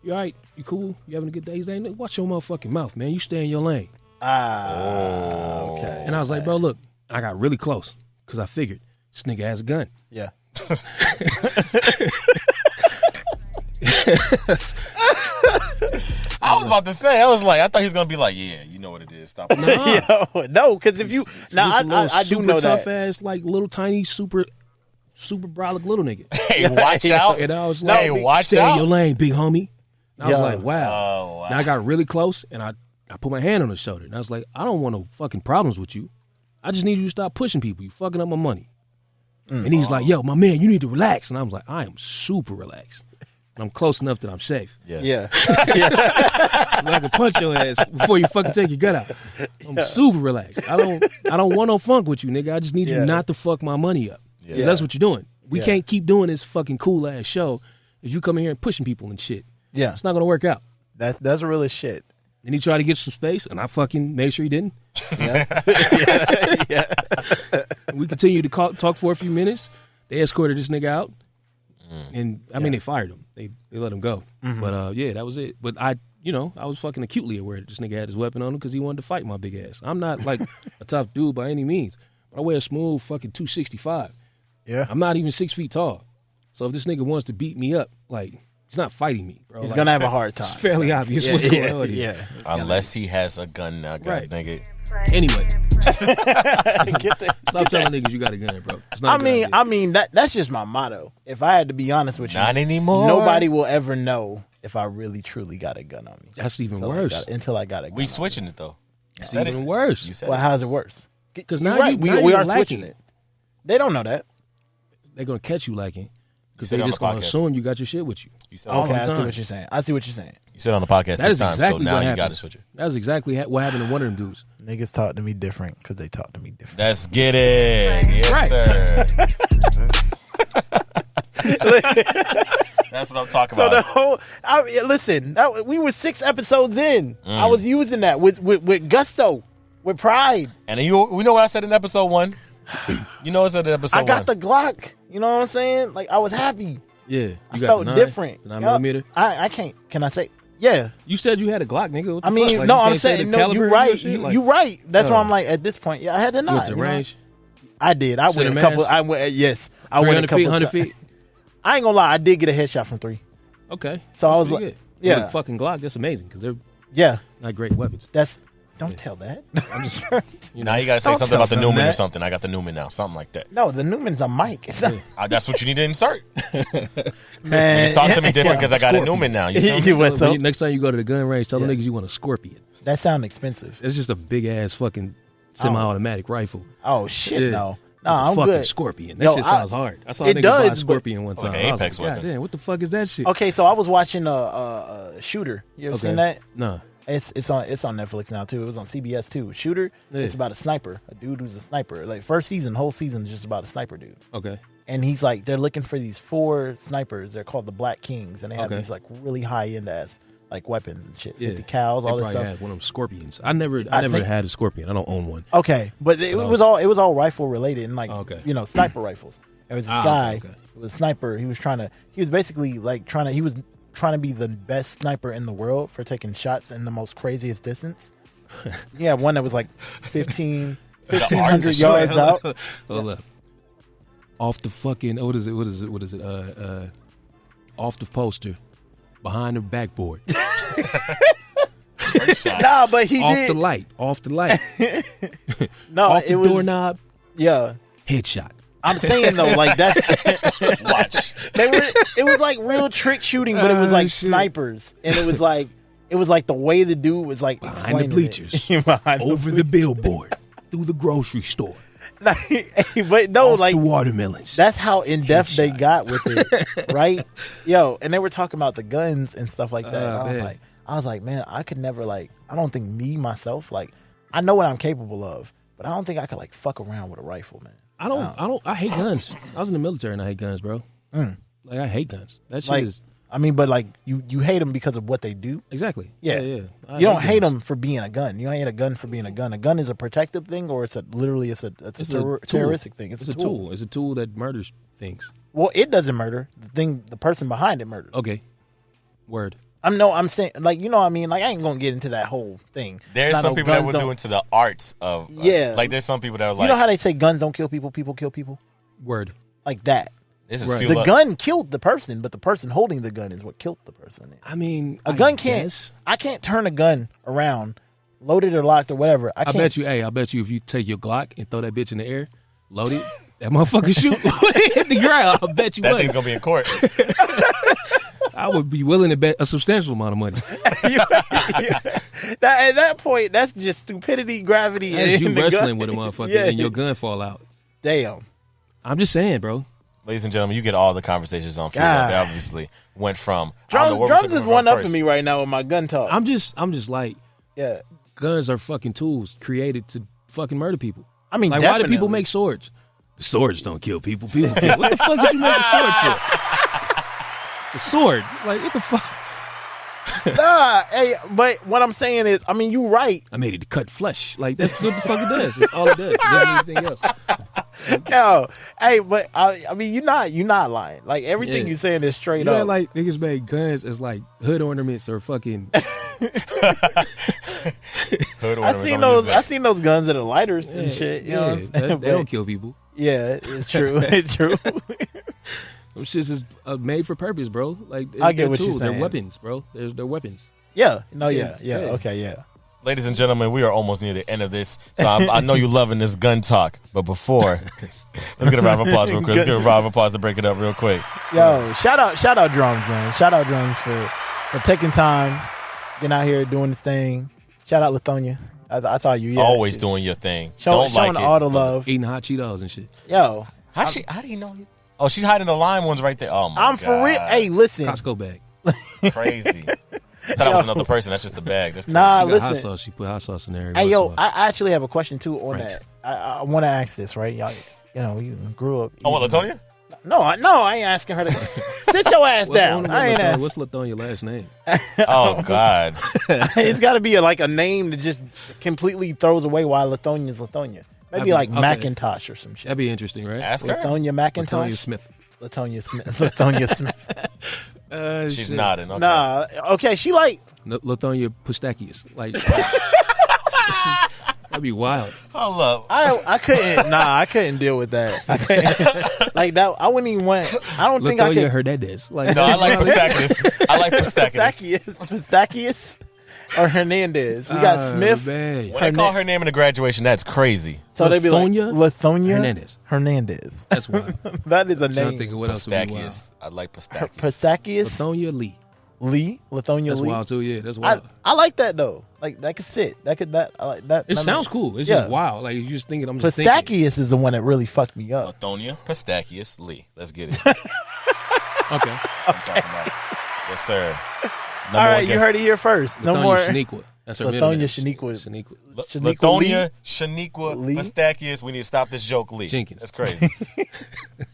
You all right? You cool? You having a good day? He's like, watch your motherfucking mouth, man. You stay in your lane. Okay. And I was like, bro, look, I got really close because I figured this nigga has a gun. Yeah. I was about to say. I was like, I thought he was gonna be like, yeah, you know what it is. Stop. No, because if you now Just a little I do super know tough that. ass, like little tiny, super brolic little nigga. Hey, watch out. And I was Hey, like, watch stay in your out. lane, big homie. And I was Yo. like, wow. Oh, wow. Now I got really close and I put my hand on his shoulder. And I was like, I don't want no fucking problems with you. I just need you to stop pushing people. You fucking up my money. And he's like, yo, my man, you need to relax. And I was like, I am super relaxed. I'm close enough that I'm safe. Yeah. I can punch your ass before you fucking take your gut out. I'm super relaxed. I don't want no funk with you, nigga. I just need Yeah. you not to fuck my money up. Because Yeah. that's what you're doing. We Yeah. can't keep doing this fucking cool ass show if you come in here and pushing people and shit. Yeah. It's not gonna work out. That's real as shit. Then he tried to get some space, and I fucking made sure he didn't. Yeah. We continued to talk for a few minutes. They escorted this nigga out, and I mean they fired him. They let him go. But yeah, that was it. But I was fucking acutely aware that this nigga had his weapon on him because he wanted to fight my big ass. I'm not like a tough dude by any means, but I wear a smooth fucking 265. Yeah. I'm not even 6 feet tall. So if this nigga wants to beat me up, like, he's not fighting me, bro. He's like, gonna have a hard time. It's fairly obvious what's going on here. Yeah. Unless he has a gun now, god nigga. Anyway, Get stop telling niggas you got a gun, bro. It's not I a good mean, idea. I mean that's just my motto. If I had to be honest with you, Not anymore. nobody will ever know if I really truly got a gun on me. That's even Until worse. until I got a gun. We on switching it though. It's even worse. You said me. Well, how's it worse? Because You're now right. now we you're are lacking. switching it. They don't know that. They're gonna catch you lacking because said they on just the gonna podcast. assume you got your shit with you. You said, Okay, the I see time. what you're saying. I see what you're saying. you said on the podcast That is 6 times, exactly so now what you happened. got to switch it. That's exactly what happened to one of them dudes. Niggas talk to me different because they talk to me different. Let's get it. Yes, sir. That's what I'm talking So about. the whole, listen, we were 6 episodes in. I was using that with gusto, with pride. And then we know what I said in episode 1. You know what I said in episode I got 1. the Glock. You know what I'm saying? Like I was happy. Yeah, I you got felt the 9, different. the 9 Yup. millimeter. I can't. Can I say? Yeah. You said you had a Glock, nigga. What the I mean, fuck? Like, no, you I'm can't say saying the no. caliber You're of right. your shit? Like, You're right. That's why Oh. I'm like at this point. Yeah, I had to you not. went to you know? range, I did. I went Center a couple. mass? I went. Yes, I went a 300 couple. feet, 100 times. feet. I ain't gonna lie. I did get a headshot from 3. Okay. So I That's was pretty like- good. yeah. With a fucking Glock, that's amazing because they're Yeah, not great weapons. that's. Don't tell that. I'm just. Now you got to say Don't something about the tell them Newman or that. something. I got the Newman now. Something like that. No, the Newman's a mic. It's not, That's what you need to insert. man. Just talk to me different because I got a Scorpion. Newman now. You feel me? You went so. Next time you go to the gun range, tell Yeah. them niggas you want a Scorpion. That sound expensive. It's just a big ass fucking semi-automatic rifle. Oh shit, Yeah. no. With No, a I'm fucking good. Scorpion. That Yo, shit sounds hard. I saw a it nigga buy a does, Scorpion one Like time. an I was Apex like, God weapon. damn, what the fuck is that shit? Okay, so I was watching a Shooter. You ever seen that? No. It's on Netflix now too. It was on CBS too. Shooter. Yeah. It's about a sniper, a dude who's a sniper. Like whole season is just about a sniper dude. Okay. And he's like, they're looking for these 4 snipers. They're called the Black Kings, and they have Okay. these like really high end ass like weapons and shit. 50 Yeah. cows, They all this probably stuff. had one of them Scorpions. I never think- had a Scorpion. I don't own one. Okay, but it But I was was- all rifle related and like Okay. sniper rifles. There was this Ah, guy okay. who was a sniper. He was basically like trying to be the best sniper in the world for taking shots in the most craziest distance. Yeah, one that was like 1,500 yards out. Hold up. Off the fucking what is it? Off the poster, behind the backboard, Nah, but he off did. the light, No, off it the was doorknob, yeah. headshot. I'm saying though, like that's Watch. it was like real trick shooting, but it was like shit. snipers, and it was like the way the dude was like Behind the explaining it. bleachers. Behind the Over the billboard, through the grocery store, but no, off like the watermelons. that's how in depth they Headshot. got with it, right? Yo, and they were talking about the guns and stuff like that. Oh, I was like, man, I could never I don't think me myself I know what I'm capable of, but I don't think I could fuck around with a rifle, man. I hate guns. I was in the military and I hate guns, bro. Like I hate guns. That shit is I mean, but you hate them because of what they do. exactly. Yeah. I You don't hate guns. them for being a gun. You don't hate a gun for being a gun. A gun is a protective thing, or it's a tool. terroristic thing. It's a tool. It's a tool that murders things. Well, it doesn't murder. The person behind it murders. Okay. Word. I'm saying, what I mean? I ain't gonna get into that whole thing. There's It's not some no people that guns will don't- do into the arts of Yeah. like there's some people that are You like know how they say guns don't kill people, people kill people? Word. Like that. this is Right. fuel The up. gun killed the person, but the person holding the gun is what killed the person. I mean, A gun I can't turn a gun around, loaded or locked or whatever. I bet you if you take your Glock and throw that bitch in the air, load it, that motherfucker shoot hit the ground. I bet you That would. thing's gonna be in court. I would be willing to bet a substantial amount of money. At that point, that's just stupidity, gravity. As you and the wrestling gun. with a motherfucker Yeah. and your gun fall out. Damn. I'm just saying, bro. Ladies and gentlemen, you get all the conversations on field. God. They obviously went from I don't know where we Drums took is it from one up first. in me right now with my gun talk. I'm just like, Yeah. guns are fucking tools created to fucking murder people. I mean, Like, why do definitely. people make swords? The swords don't kill people. People kill. What the fuck did you make a sword for? The sword. Like, what the fuck? Nah, hey, but what I'm saying is, you right. I made it to cut flesh. Like, that's what the fuck it does. That's all it does. It doesn't do anything else. Yo, hey, but I mean, you're not lying. Like everything Yeah. you saying is straight You know, up. like niggas made guns as like hood ornaments or fucking. Hood I ornaments, seen I'm those. using I that. sing those guns and the lighters and shit. You know what I'm saying? They don't kill people. Yeah, it's true. It's true. Them shits is made for purpose, bro. Like I get they're what you're tools. saying. They're weapons, bro. They're weapons. Yeah. No. Yeah. Yeah. Yeah. Okay. Yeah. Ladies and gentlemen, we are almost near the end of this. So I know you're loving this gun talk. But before, let's get a round of applause real quick. Let's get a round of applause to break it up real quick. Yo, shout out drums, man. Shout out drums for taking time, getting out here doing this thing. Shout out Lithonia. I saw you. Yeah, Always she's doing your thing. showing Don't like it. all the love. Eating hot Cheetos and shit. Yo, How do you know? Oh, she's hiding the lime ones right there. Oh my I'm God. for real. Hey, listen. Costco bag. Crazy. I thought it was another person. That's just the bag. That's crazy. Nah, She got hot listen. sauce. She put hot sauce in there. Hey, yo, I actually have a question too on French. that. I want to ask this, right? Y'all, you grew up. Oh, what, Latonia? No, I ain't asking her to sit your ass down. I ain't asking. What's Lithonia last name? Oh God. It's got to be like a name that just completely throws away why Lithonia's Lithonia. Maybe Okay. like Macintosh or some shit. That'd be interesting, right? Ask her. Lithonia Latonia Macintosh. Smith. Latonia Smith. Latonia Smith. She's shit. nodding. Okay. Nah. Okay. She like. Lithonia Pustakius. Like that'd be wild. Hold up. I couldn't. Nah, I couldn't deal with that. I couldn't. Like that. I wouldn't even want. I don't think I Lithonia could. Hernandez. Like No, I like Pustakius. I like Pustakius. Pistachius or Hernandez. We got Smith. Man. When they call her name in the graduation, that's crazy. So they be like Lithonia Lithonia Hernandez. That's wild. That is a I'm trying to name. think of what else would be wild. Pustakius. I like Pustakius. Pistachius Lithonia Lee. Lee. Lithonia That's Lee. wild too. Yeah, that's wild. I like that though. Like that could sit. I like that. It that sounds makes- cool. It's yeah. just wild. Like you just thinking. I'm just thinking. Pistachius is the one that really fucked me up. Lithonia Pustakius Lee. Let's get it. Okay. I'm talking about. Yes, sir. All right, you heard it here first. No Lithonia more. Shaniqua. That's her middle Lithonia name. Shaniqua. Shaniqua. Shaniqua Lithonia, Shaniqua, Lee? Pustakius. We need to stop this joke, Lee. Jenkins. That's crazy.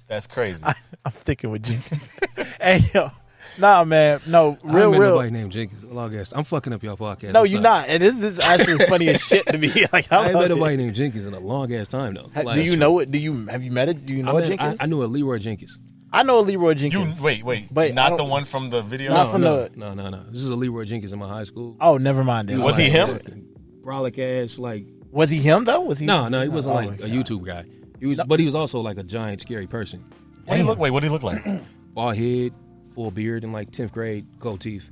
That's crazy. I'm sticking with Jenkins. Hey yo, nah man, no I ain't met real. nobody named Jenkins. Long ass. I'm fucking up y'all podcast. No, I'm you're sorry. not. And this is actually funny as shit to me. Like I ain't love met it. nobody named Jenkins in a long ass time though. Do Like, you know it? Have you met it? Do you know Jenkins? I knew a Leroy Jenkins. I know a Leroy You Jenkins. wait, But I not don't- the one from the video. Not from no, the- no. This is a Leroy Jenkins in my high school. Oh, never mind. Then. Was he him? Brolic ass, like Was he him though? Was he? no, he wasn't Oh, like my a God. YouTube guy. He was, but he was also like a giant, scary person. What do you look? Wait, what do you look like? Bald head, full beard, and like 10th grade gold teeth.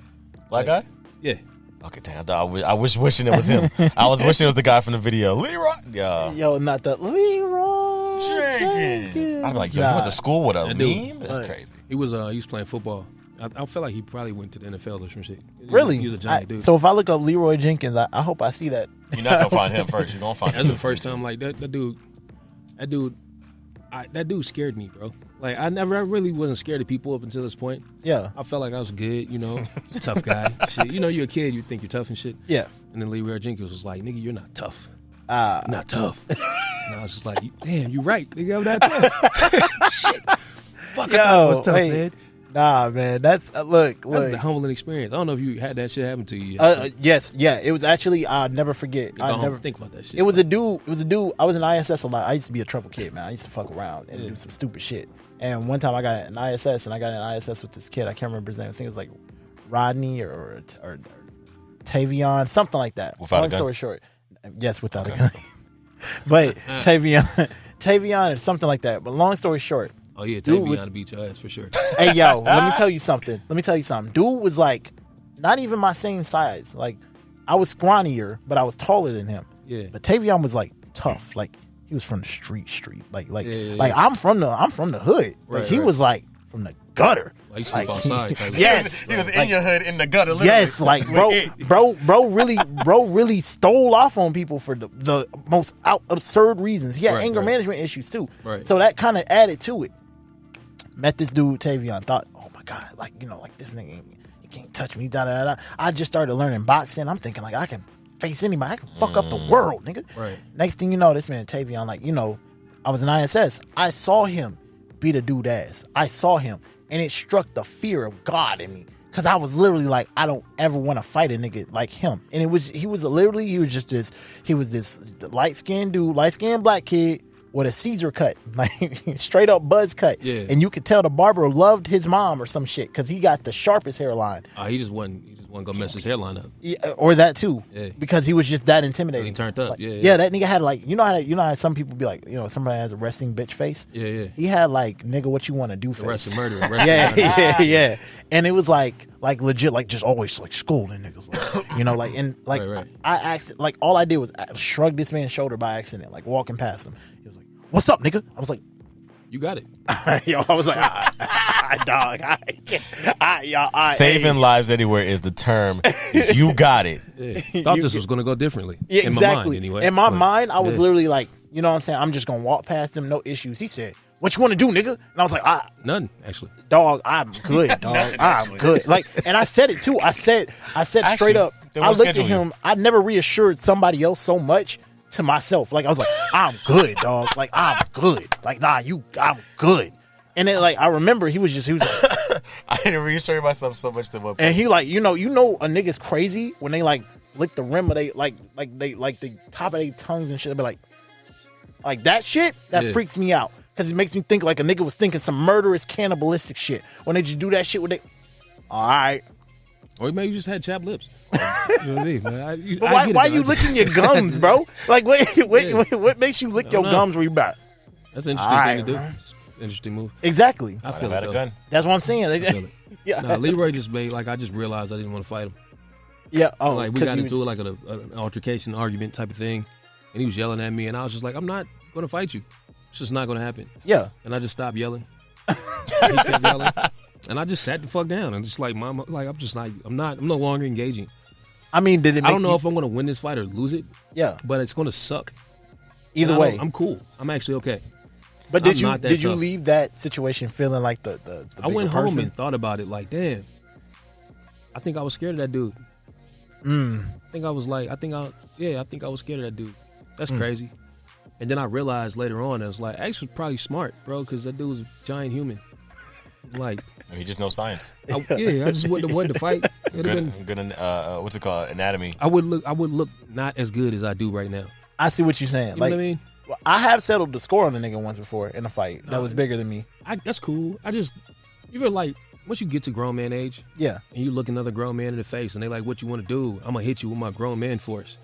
Black guy? Yeah, Okay, damn. I wish wishing it was him. I was wishing it was the guy from the video. Leroy. Yeah. Yo, not the Leroy Jenkins. I'm like, yo, you Nah. went to school with a That dude. meme? That's Right. crazy. he was playing football. I feel like he probably went to the NFL or some shit. Really? He was a giant dude. So if I look up Leroy Jenkins, I hope I see that. You're not gonna find him first. You're gonna find That's him. the first time. Like that dude scared me, bro. Like I really wasn't scared of people up until this point. Yeah, I felt like I was good, you know, tough guy. Shit. You know, you're a kid, you think you're tough and shit. yeah. And then Leroy Jenkins was like, "Nigga, you're not tough. Ah, You're not tough." And I was just like, "Damn, you're right. Nigga, I'm not tough." Shit. Fuck, I thought I was tough, wait. man. Nah, man. That's look. That's a humbling experience. I don't know if you had that shit happen to you. Yet. Yes, yeah. It was actually. I'll never forget. Go I home never and think about that shit. It was a dude. I was in ISS a lot. I used to be a trouble kid, man. I used to fuck around and do some stupid shit. And one time I got an ISS, and I got an ISS with this kid. I can't remember his name. I think it was like Rodney or Tavion, something like that. Without a Long gun? story short, yes, without a gun. But Tavion or something like that. But long story short, Oh yeah, Dude Tavion was- to beat your ass for sure. hey yo, let me tell you something. Dude was like not even my same size. Like I was scrawnier, but I was taller than him. Yeah. But Tavion was like tough. Like he was from the street. Like Yeah. I'm from the hood. Like Right, he right. was like from the gutter. Like you sleep Like, outside. Type yes. He was in Like, your hood in the gutter. Literally. yes, like bro really stole off on people for the most absurd reasons. He had Right, anger right. management issues too. Right. So that kind of added to it. Met this dude Tavion, thought, oh my god, like this nigga, he can't touch me. Da da da. I just started learning boxing. I'm thinking like I can face anybody. I can fuck up the world, nigga. Right. Next thing you know, this man Tavion, like I was in ISS. I saw him beat a dude ass. I saw him, and it struck the fear of God in me. Cause I was literally like, I don't ever want to fight a nigga like him. And he was this light skinned dude, light skinned black kid with a Caesar cut, like straight up buzz cut. Yeah. And you could tell the barber loved his mom or some shit because he got the sharpest hairline. He just wasn't gonna mess his hairline up. Yeah, or that too. Yeah. Because he was just that intimidating. He turned up. Like, Yeah, that nigga had like, you know how some people be like, somebody has a resting bitch face. Yeah. He had like, nigga, what you want to do face. Arrested murder. Yeah. And it was like legit, like just always like scolding niggas, like, and like Right. I asked, like all I did was I shrugged this man's shoulder by accident, like walking past him. He was like, "What's up, nigga?" I was like, You got it. I was like, dog, Saving lives anywhere is the term. You got it. Yeah. Thought this was gonna go differently. Yeah, in exactly. my mind, anyway. In my But, mind, I was yeah. literally like, you know what I'm saying? I'm just gonna walk past him, no issues. He said, "What you want to do, nigga?" And I was like, None, actually. dog, I'm good, dog. I'm good. Like, and I said it too. I said straight up. they I won't looked at schedule you. him. I never reassured somebody else so much to myself. Like, I was like, I'm good, dog. Like, I'm good. Like, nah, I'm good. And then, like, I remember he was like, I didn't reassure myself so much to what. and he like, you know, a nigga's crazy when they like lick the rim of they like the top of their tongues and shit. They be like that shit that Yeah. freaks me out because it makes me think like a nigga was thinking some murderous cannibalistic shit when they just do that shit with they. All right, Or maybe you just had chapped lips. You know what I mean? but why you licking your gums, bro? Like, what makes you lick I your don't know. gums where you about? That's an interesting Alright, thing to do. man. Interesting move. Exactly. I I've feel had it, a though. gun. That's what I'm saying. I feel it. Yeah. Nah, Leroy just made, like, I just realized I didn't want to fight him. Yeah. Oh, Like, we 'cause got he into it like an altercation, argument type of thing. And he was yelling at me, and I was just like, I'm not going to fight you. It's just not going to happen. Yeah. And I just stopped yelling. He kept yelling. And I just sat the fuck down. And just like, mama, like, I'm no longer engaging. I mean, did it? Make I don't know you, if I'm going to win this fight or lose it, Yeah. but it's going to suck. Either And way, I'm cool. I'm actually okay. but I'm did you not that did you tough. leave that situation feeling like the I went bigger home person? and thought about it like, damn, I think I was scared of that dude. I think I was scared of that dude. That's crazy. And then I realized later on, I was like, actually probably smart, bro, because that dude was a giant human. Like, He just knows science. I just wouldn't have wanted to fight. It'd have been, What's it called? Anatomy. I would look not as good as I do right now. I see what you're saying. You Like, know what I mean? I have settled the score on a nigga once before in a fight that was bigger than me. That's cool. You feel like once you get to grown man age, Yeah. and you look another grown man in the face, and they like, what you want to do? I'm gonna hit you with my grown man force.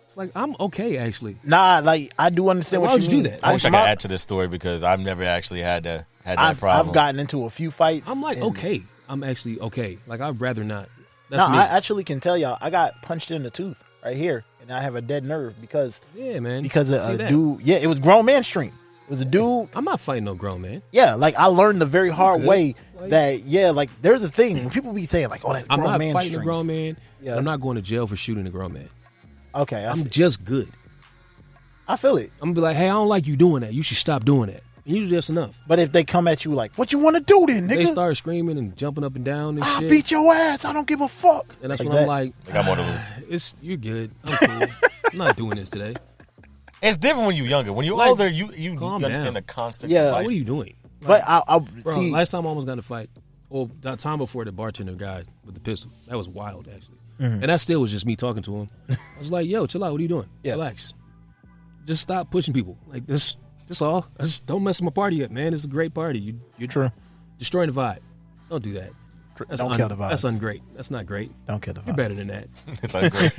It's like, I'm okay actually. Nah, like I do understand Why what would you you mean. do that? I wish I could my- add to this story because I've never actually had that I've problem. gotten into a few fights. I'm like, and- okay. I'm actually okay. Like, I'd rather not. No, That's me. I actually can tell y'all. I got punched in the tooth right here, and I have a dead nerve because yeah, man. of See a that? dude. Yeah, it was grown man strength. It was a dude. I'm not fighting no grown man. Yeah, like I learned the very hard good. way Like- that like there's a thing when people be saying like, oh, that's I'm grown not man fighting strength. a grown man. Yeah. I'm not going to jail for shooting a grown man. Okay, I'm just good. I feel it. I'm gonna be like, hey, I don't like you doing that. You should stop doing that. And you do just enough. But if they come at you like, what you want to do then, They nigga? start screaming and jumping up and down and I'll shit. beat your ass. I don't give a fuck. And that's Like when I'm that. like, I got more to lose. you're good. I'm cool. I'm not doing this today. It's different when you're younger. When you're Like, older, you calm understand down. the context Yeah. of Like, life. what are you doing? But I Bro, see. last time I almost got in a fight. Well, that time before the bartender guy with the pistol. That was wild, actually. Mm-hmm. And that still was just me talking to him. I was like, yo, chill out. What are you doing? Yeah. Relax. Just stop pushing people. Like, this all. Just don't mess my party up, man. It's a great party. You're True. destroying the vibe. Don't do that. That's Don't kill the vibes. That's ungreat. That's not great. Don't kill the vibes. You're better than that. It's like great.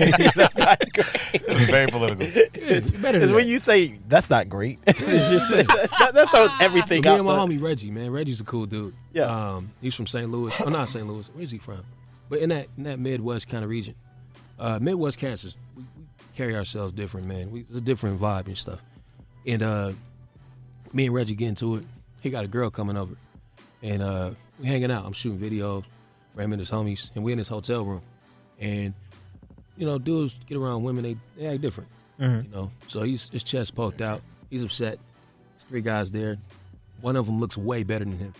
It's very political. It's better Because than when that. you say that's not great, it's just that throws everything Me out. and my the- homie Reggie, man. Reggie's a cool dude. Yeah. He's from St. Louis. Oh, not St. Louis. Where's he from? But in that Midwest kind of region. Midwest Kansas, we carry ourselves different, man. It's a different vibe and stuff. And me and Reggie get into it. He got a girl coming over. And we hanging out. I'm shooting videos for him and his homies. And we in this hotel room. And, you know, dudes get around women, they act different. You know, so his chest poked out. He's upset. There's 3 guys there. One of them looks way better than him.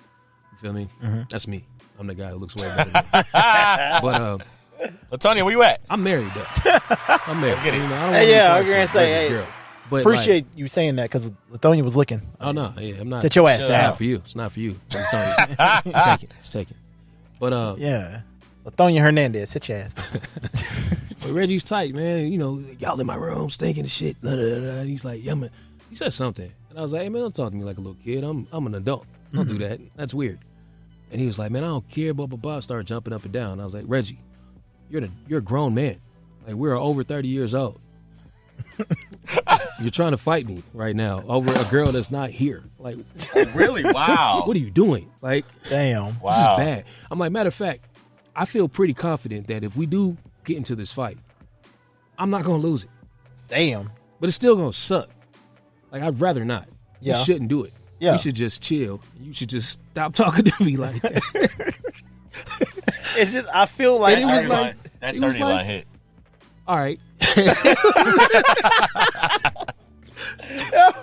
You feel me? That's me. I'm the guy who looks way better than him. But Latonia, where you at? I'm married though. I'm married. Let's get it. You know, I don't Hey, wanna yeah, I be was gonna close say, to hey, this girl. But Appreciate you saying that because Lithonia was looking. Like, oh no, yeah, I'm not. Sit your ass It's down. not for you. It's not for you. I'm telling you. It's taken. But Yeah, Lithonia Hernandez, sit your ass down. But Reggie's tight, man. You know, y'all in my room stinking and shit. Blah, blah, blah. And he's like, yeah, man. He said something. And I was like, hey, man, don't talk to me like a little kid. I'm an adult. Don't do that. That's weird. And he was like, man, I don't care, blah, blah, blah. Started jumping up and down. I was like, Reggie, you're a grown man. Like, we're over 30 years old. You're trying to fight me right now over a girl that's not here. Like, Really? Wow. what are you doing? Like, Damn. Wow. this is bad. I'm like, matter of fact, I feel pretty confident that if we do get into this fight, I'm not going to lose it. Damn. But it's still going to suck. Like, I'd rather not. Yeah. We shouldn't do it. Yeah. We should just chill. You should just stop talking to me like that. It's just, I feel like, And it was That 30 line, that it was 30 line hit. All right.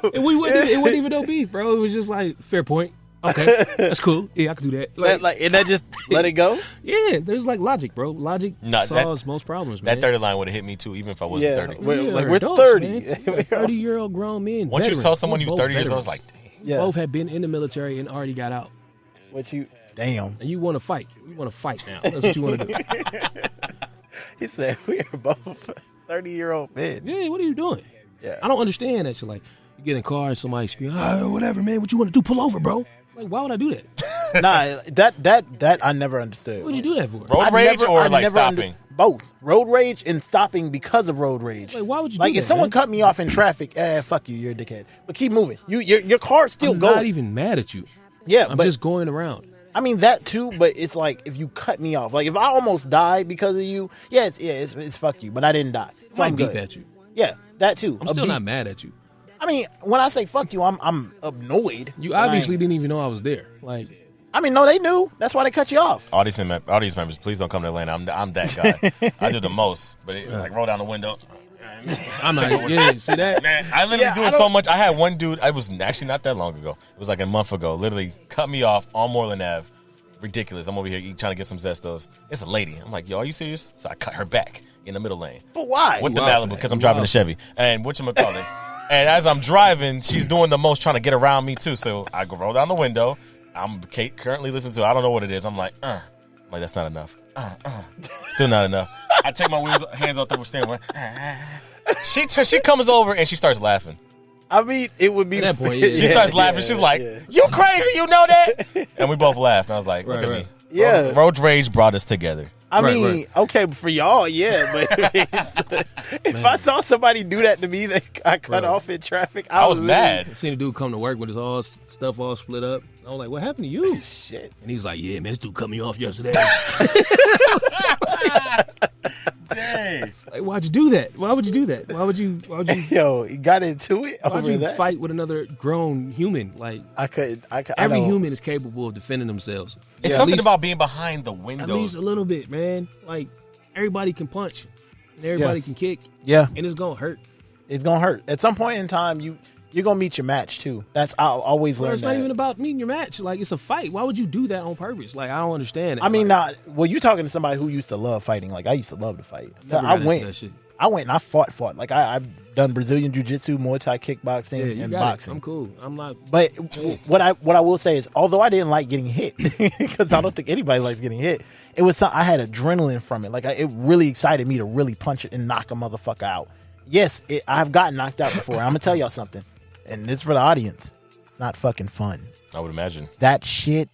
And it wasn't even no beef, bro. It was just like, fair point. Okay, that's cool. Yeah, I can do that. and that just let it go. Yeah, there's like logic, bro. Logic No, solves most problems, man. That 30 line would have hit me too, even if I wasn't 30. We're adults, 30. man. We're 30-year-old grown men. Once you veterans. tell someone We're you're both 30 years old, veterans. it's like, dang. Yeah. Both have been in the military and already got out. Damn. And you want to fight. You want to fight now. That's what you want to do. He said we are both 30-year-old men. Yeah, what are you doing? Yeah. I don't understand that shit. Like, you get in a car and somebody scream, whatever, man. What you want to do? Pull over, bro. Like, why would I do that? Nah, that I never understood. What'd you do that for? Road I rage never- or I like never stopping? both road rage and stopping because of road rage. Like, why would you Like do if that, someone man? cut me off in traffic, fuck you, you're a dickhead. But keep moving. Your car's still I'm going. not even mad at you. Yeah, I'm but just going around. I mean that too. But it's like if you cut me off, like if I almost died because of you, it's fuck you. But I didn't die, so I I'm beat good. at you. Yeah, that too. I'm A still beat. not mad at you. I mean, when I say fuck you, I'm annoyed. You But I obviously ain't- didn't even know I was there. Like, I mean, no, they knew. That's why they cut you off. Audience members, please don't come to Atlanta. I'm that guy. I do the most, but like roll down the window. I'm not. Yeah, see that? Man, I literally do it so much. I had one dude. I was actually not that long ago. It was like a month ago. Literally cut me off on Moreland Ave. Ridiculous. I'm over here trying to get some Zestos. It's a lady. I'm like, yo, are you serious? So I cut her back in the middle lane But why? with the wild Malibu for because that. I'm You driving wild. a Chevy. And whatchamacallit. And as I'm driving, she's doing the most, trying to get around me too. So I go roll down the window. I'm currently listening to, I don't know what it is. I'm like, that's not enough. Still not enough. I take my hands off the steering wheel. She comes over and she starts laughing. I mean, it would be. At that point, yeah. She starts laughing. She's like, "You crazy? You know that?" And we both laughed. And I was like, "Look Right, at right. me." Yeah. Road rage brought us together. I Right, mean, okay, for y'all, yeah, but if I saw somebody do that to me, that I cut Bro. off in traffic, I was literally- mad. I seen a dude come to work with his stuff all split up. I was like, what happened to you? Shit. And he's like, yeah, man, this dude cut me off yesterday. Dang. Like, why'd you do that? Why would you do that? Why would you Yo, he got into it why'd over you that. fight with another grown human? Like, I could. every don't- human is capable of defending themselves. It's At something least- about being behind the At windows. least a little bit, man. Like, everybody can punch. And everybody can kick. Yeah, And it's going to hurt. it's gonna hurt at some point in time. You're gonna meet your match too. That's I'll always Or learn it's that. not even about meeting your match. Like, it's a fight. Why would you do that on purpose? Like, I don't understand it. I mean, like, well, you're talking to somebody who used to love fighting. Like I used to love to fight. never I got into that shit. I went and I fought. Like I've done Brazilian jiu-jitsu, Muay Thai kickboxing, Yeah, you and got boxing. it. I'm cool. I'm not. But what I will say is, although I didn't like getting hit, because I don't think anybody likes getting hit, it was I had adrenaline from it. Like it really excited me to really punch it and knock a motherfucker out. Yes, I've gotten knocked out before. I'm gonna tell y'all something, and this is for the audience. It's not fucking fun. I would imagine. That shit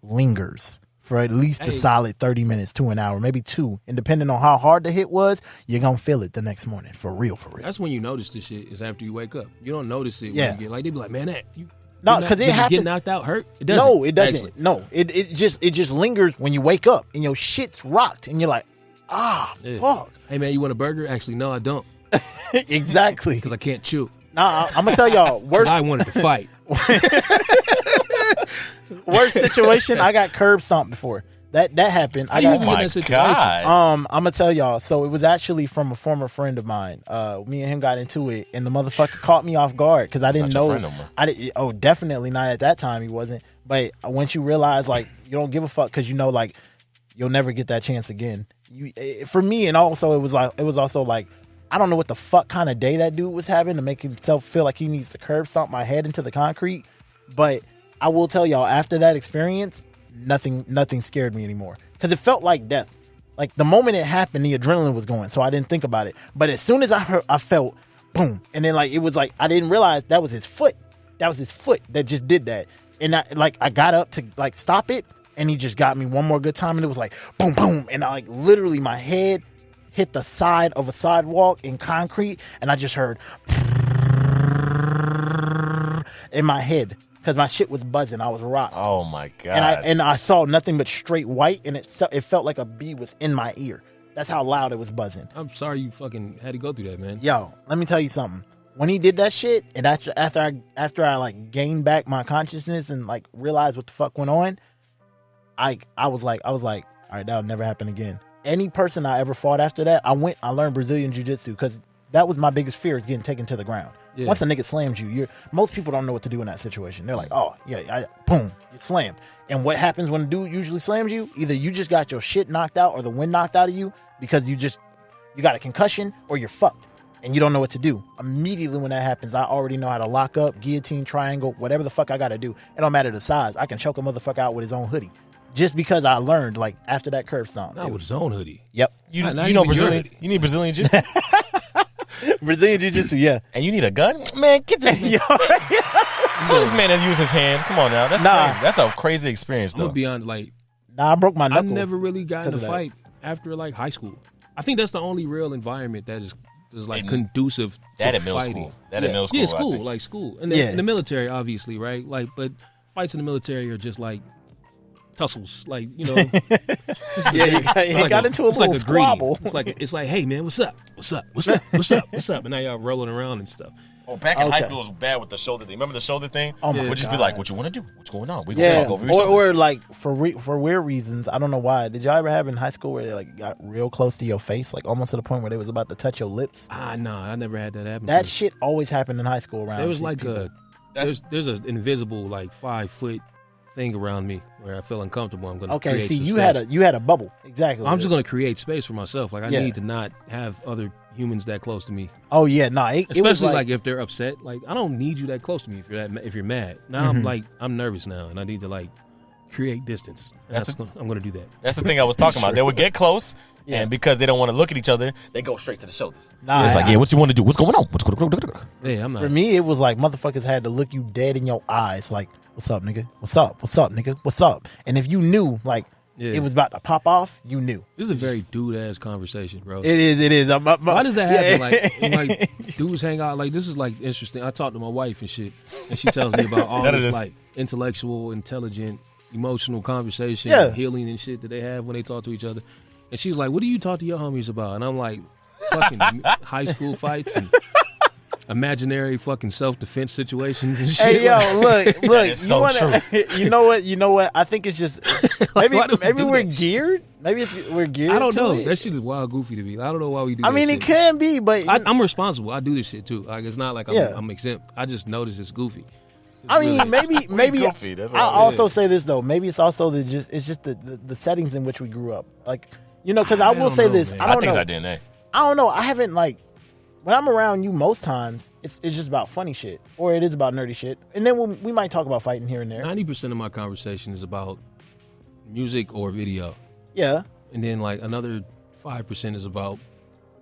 lingers for at least a Hey. solid 30 minutes to an hour, maybe 2, and depending on how hard the hit was, you're gonna feel it the next morning. For real. That's when you notice this shit is after you wake up. You don't notice it Yeah. when you get like they be like, man, that you. No, did 'cause it did you happened- Get knocked out hurt. It doesn't. No, it doesn't. actually. No, it just lingers when you wake up and your shit's rocked and you're like, Yeah. fuck. Hey man, you want a burger? Actually, no, I don't, Exactly. because I can't chew. Nah, I'm gonna tell y'all worst I wanted to fight. worst situation. I got curb stomped before. That happened. I How you got even get in My that situation? God. I'm gonna tell y'all. So it was actually from a former friend of mine. Me and him got into it, and the motherfucker caught me off guard because I didn't not your know. friend no more. I didn't. Oh, definitely not at that time. He wasn't. But once you realize, like, you don't give a fuck because you know, like, you'll never get that chance again. For me, and also it was also like, I don't know what the fuck kind of day that dude was having to make himself feel like he needs to curb stomp my head into the concrete. But I will tell y'all, after that experience, nothing scared me anymore because it felt like death. Like the moment it happened, the adrenaline was going, so I didn't think about it. But as soon as I felt boom, and then like it was like I didn't realize that was his foot. That was his foot that just did that. And I got up to like stop it, and he just got me one more good time, and it was like boom, boom, and I like literally my head hit the side of a sidewalk in concrete, and I just heard in my head because my shit was buzzing. I was rocked. Oh my god! And I saw nothing but straight white, and it felt like a bee was in my ear. That's how loud it was buzzing. I'm sorry you fucking had to go through that, man. Yo, let me tell you something. When he did that shit, and after I like gained back my consciousness and like realized what the fuck went on, I was like, all right, that'll never happen again. Any person I ever fought after that, I learned Brazilian jiu-jitsu because that was my biggest fear, is getting taken to the ground. Yeah. Once a nigga slams you, most people don't know what to do in that situation. They're like, oh yeah, boom, you slammed. And what happens when a dude usually slams you? Either you just got your shit knocked out or the wind knocked out of you because you got a concussion, or you're fucked and you don't know what to do. Immediately when that happens, I already know how to lock up, guillotine, triangle, whatever the fuck I got to do. It don't matter the size. I can choke a motherfucker out with his own hoodie. Just because I learned, like, after that curb stomp. Not with his own hoodie. Yep. You know Brazilian. You need Brazilian jiu-jitsu. Brazilian jiu-jitsu, yeah. And you need a gun? Man, get this. Tell this man to use his hands. Come on now. That's crazy. That's a crazy experience, though. I'm gonna be honest, I broke my knuckle. I never really got in a fight after like high school. I think that's the only real environment that is like conducive to that in middle fighting. school. That in middle school. Yeah, school. And then in the military, obviously, right? Like, but fights in the military are just like tussles, like, you know. He got into a little squabble. It's like, hey man, what's up? And now y'all rolling around and stuff. Oh, back in high school, it was bad with the shoulder thing. Remember the shoulder thing? Oh my We'd just God. be like, what you want to do? What's going on? We gonna talk over each or like for weird reasons. I don't know why. Did y'all ever have in high school where they like got real close to your face, like almost to the point where they was about to touch your lips? No, I never had that happen. That shit always happened in high school around. There was like people. there's an invisible like 5-foot thing around me where I feel uncomfortable. I'm gonna see you space. had a bubble. Exactly. I'm just gonna create space for myself. Like I need to not have other humans that close to me. Oh yeah, especially it was like if they're upset. Like I don't need you that close to me if you're mad. Now I'm nervous now and I need to like create distance. I'm gonna do that. That's the thing I was talking about. They would get close, and because they don't want to look at each other, they go straight to the shoulders. It's like, what you want to do? What's going on? Hey, I'm not. For me, it was like motherfuckers had to look you dead in your eyes, like, what's up, nigga? What's up? What's up, nigga? What's up? And if you knew, like, it was about to pop off, you knew. This is a very dude-ass conversation, bro. It is. Why does that happen? Like dudes hang out. Like, this is, like, interesting. I talk to my wife and shit, and she tells me about all this, like, intellectual, intelligent, emotional conversation, healing and shit that they have when they talk to each other. And she's like, what do you talk to your homies about? And I'm like, fucking high school fights and imaginary fucking self-defense situations and shit. Hey, yo, look. So true. You know what? I think it's just maybe we're geared. Maybe we're geared. I don't know. It. That shit is wild goofy to me. I don't know why we do. I mean, it can be, but I'm responsible. I do this shit too. Like, it's not like I'm exempt. I just notice it's goofy. I mean, maybe. Goofy. That's I'll also say this though. Maybe it's also the settings in which we grew up. Like, you know, because I will say this. I think it's our DNA. I don't know. I haven't like when I'm around you most times. It's just about funny shit, or it is about nerdy shit, and then we might talk about fighting here and there. 90% of my conversation is about music or video. Yeah. And then like another 5% is about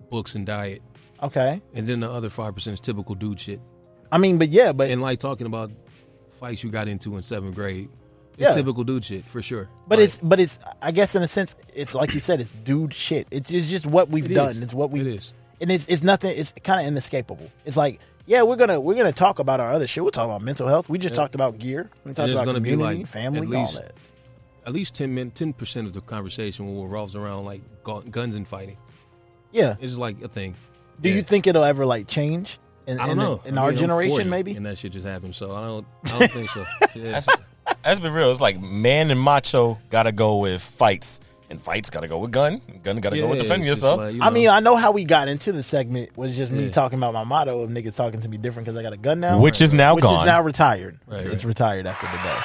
books and diet. Okay. And then the other 5% is typical dude shit. I mean, but and like talking about fights you got into in 7th grade. It's typical dude shit for sure. But it's I guess in a sense it's like you said, it's dude shit. It's just what we've done. It's what we. It is. And it's nothing. It's kind of inescapable. It's like, yeah, we're gonna talk about our other shit. We'll talk about mental health. We just talked about gear. We talked about community, family, all that. At least 10% of the conversation revolves around like guns and fighting. Yeah, it's like a thing. Do you think it'll ever like change? I don't know. In our generation, maybe. And that shit just happened. So I don't think so. Yeah. That's been real. It's like man and macho gotta go with fights, and fights gotta go with gun. Gun gotta go with defending yourself. Like, I mean, I know how we got into the segment was just me talking about my motto of niggas talking to me different because I got a gun now, which is now gone. Which is now retired. Right, it's retired after the day.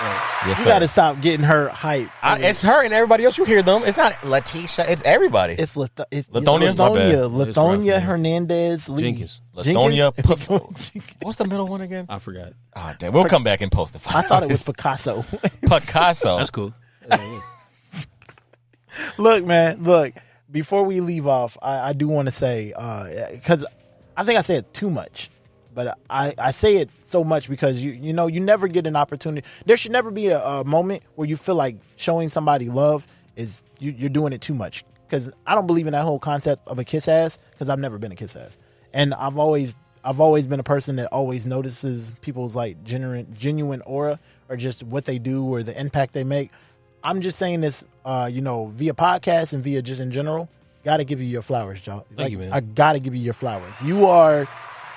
Right. Yes, you got to stop getting her hype. It's her and everybody else. You hear them. It's not Letitia. It's everybody. It's Lithonia. Lithonia Hernandez. Jenkins. Lithonia. What's the middle one again? I forgot. Oh, damn. We'll come back and post it. I thought it was Picasso. Picasso. That's cool. Look, man. Look. Before we leave off, I do want to say because I think I said too much. But I say it so much because you know you never get an opportunity. There should never be a moment where you feel like showing somebody love is you're doing it too much. Because I don't believe in that whole concept of a kiss ass. Because I've never been a kiss ass, and I've always been a person that always notices people's like genuine aura or just what they do or the impact they make. I'm just saying this, you know, via podcast and via just in general. Got to give you your flowers, Joe. Thank you, man. I got to give you your flowers. You are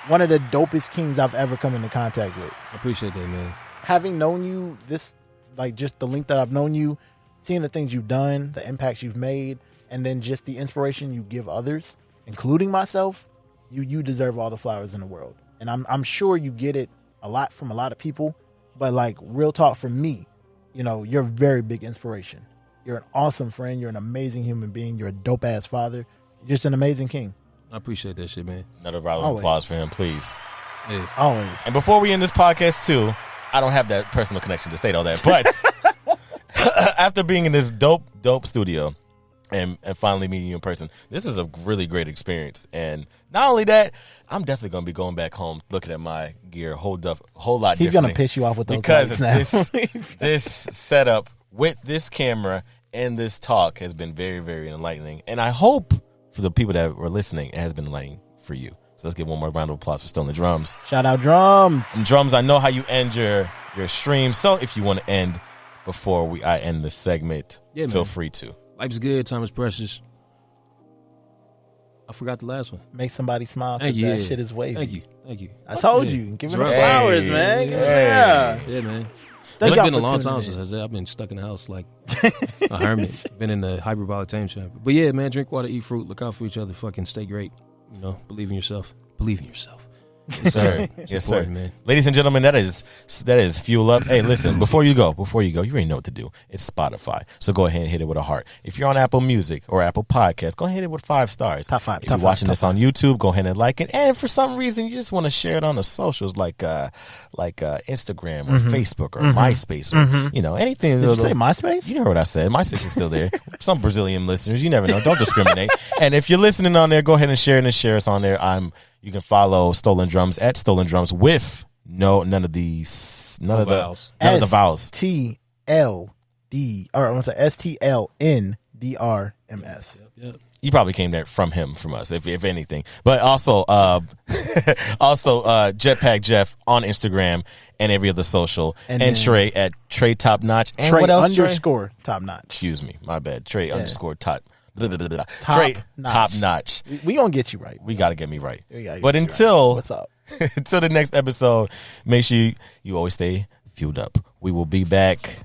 one of the dopest kings I've ever come into contact with. I appreciate that, man. Having known you this, like just the length that I've known you, seeing the things you've done, the impacts you've made, and then just the inspiration you give others, including myself, you deserve all the flowers in the world. And I'm sure you get it a lot from a lot of people, but like real talk from me, you know, you're a very big inspiration. You're an awesome friend. You're an amazing human being. You're a dope ass father. You're just an amazing king. I appreciate that shit, man. Another round of applause for him, please. Yeah. Always. And before we end this podcast too, I don't have that personal connection to say all that, but after being in this dope studio and finally meeting you in person, this is a really great experience. And not only that, I'm definitely going to be going back home looking at my gear a whole lot He's differently. going to piss you off with those because lights now. this setup with this camera and this talk has been very, very enlightening. And I hope for the people that were listening, it has been enlightening for you. So let's give one more round of applause for Still in the Drums. Shout out Drums. And Drums, I know how you end your stream. So if you want to end before I end the segment, feel free to. Life's good. Time is precious. I forgot the last one. Make somebody smile. Thank you. That shit is wavy. Thank you. I told Yeah. you. Give him Drums. the flowers, man. Yeah. Yeah, man. Thank It's y'all been a for long tuning time in. since I said I've been stuck in the house like a hermit. Been in the hyperbolic time chamber. But yeah, man, drink water, eat fruit, look out for each other, fucking stay great. You know, believe in yourself. Believe in yourself. Yes, sir. Yes, sir. Man. Ladies and gentlemen, that is Fuel Up. Hey, listen, before you go, you already know what to do. It's Spotify. So go ahead and hit it with a heart. If you're on Apple Music or Apple Podcasts, go ahead and hit it with 5 stars. Top 5. If you're watching this on YouTube, go ahead and like it. And if for some reason you just want to share it on the socials like Instagram or Facebook or MySpace or you know, anything. Did you say MySpace? You know what I said. MySpace is still there. Some Brazilian listeners, you never know. Don't discriminate. And if you're listening on there, go ahead and share it and share us on there. You can follow Stolen Drums at Stolen Drums with none of the vowels. STLD or I'm sorry, STLNDRMS. Yep. You probably came there from us, if anything. But also, Jetpack Jeff on Instagram and every other social, and Trey at Trey Top Notch. And Trey what else? underscore Top Notch. Excuse me, my bad. Trey underscore top. Trey Top Notch. We gonna get you right. We gotta get me right. But until what's up? until the next episode, make sure you always stay fueled up. We will be back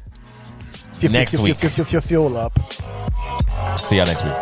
next week. Fuel up. See y'all next week.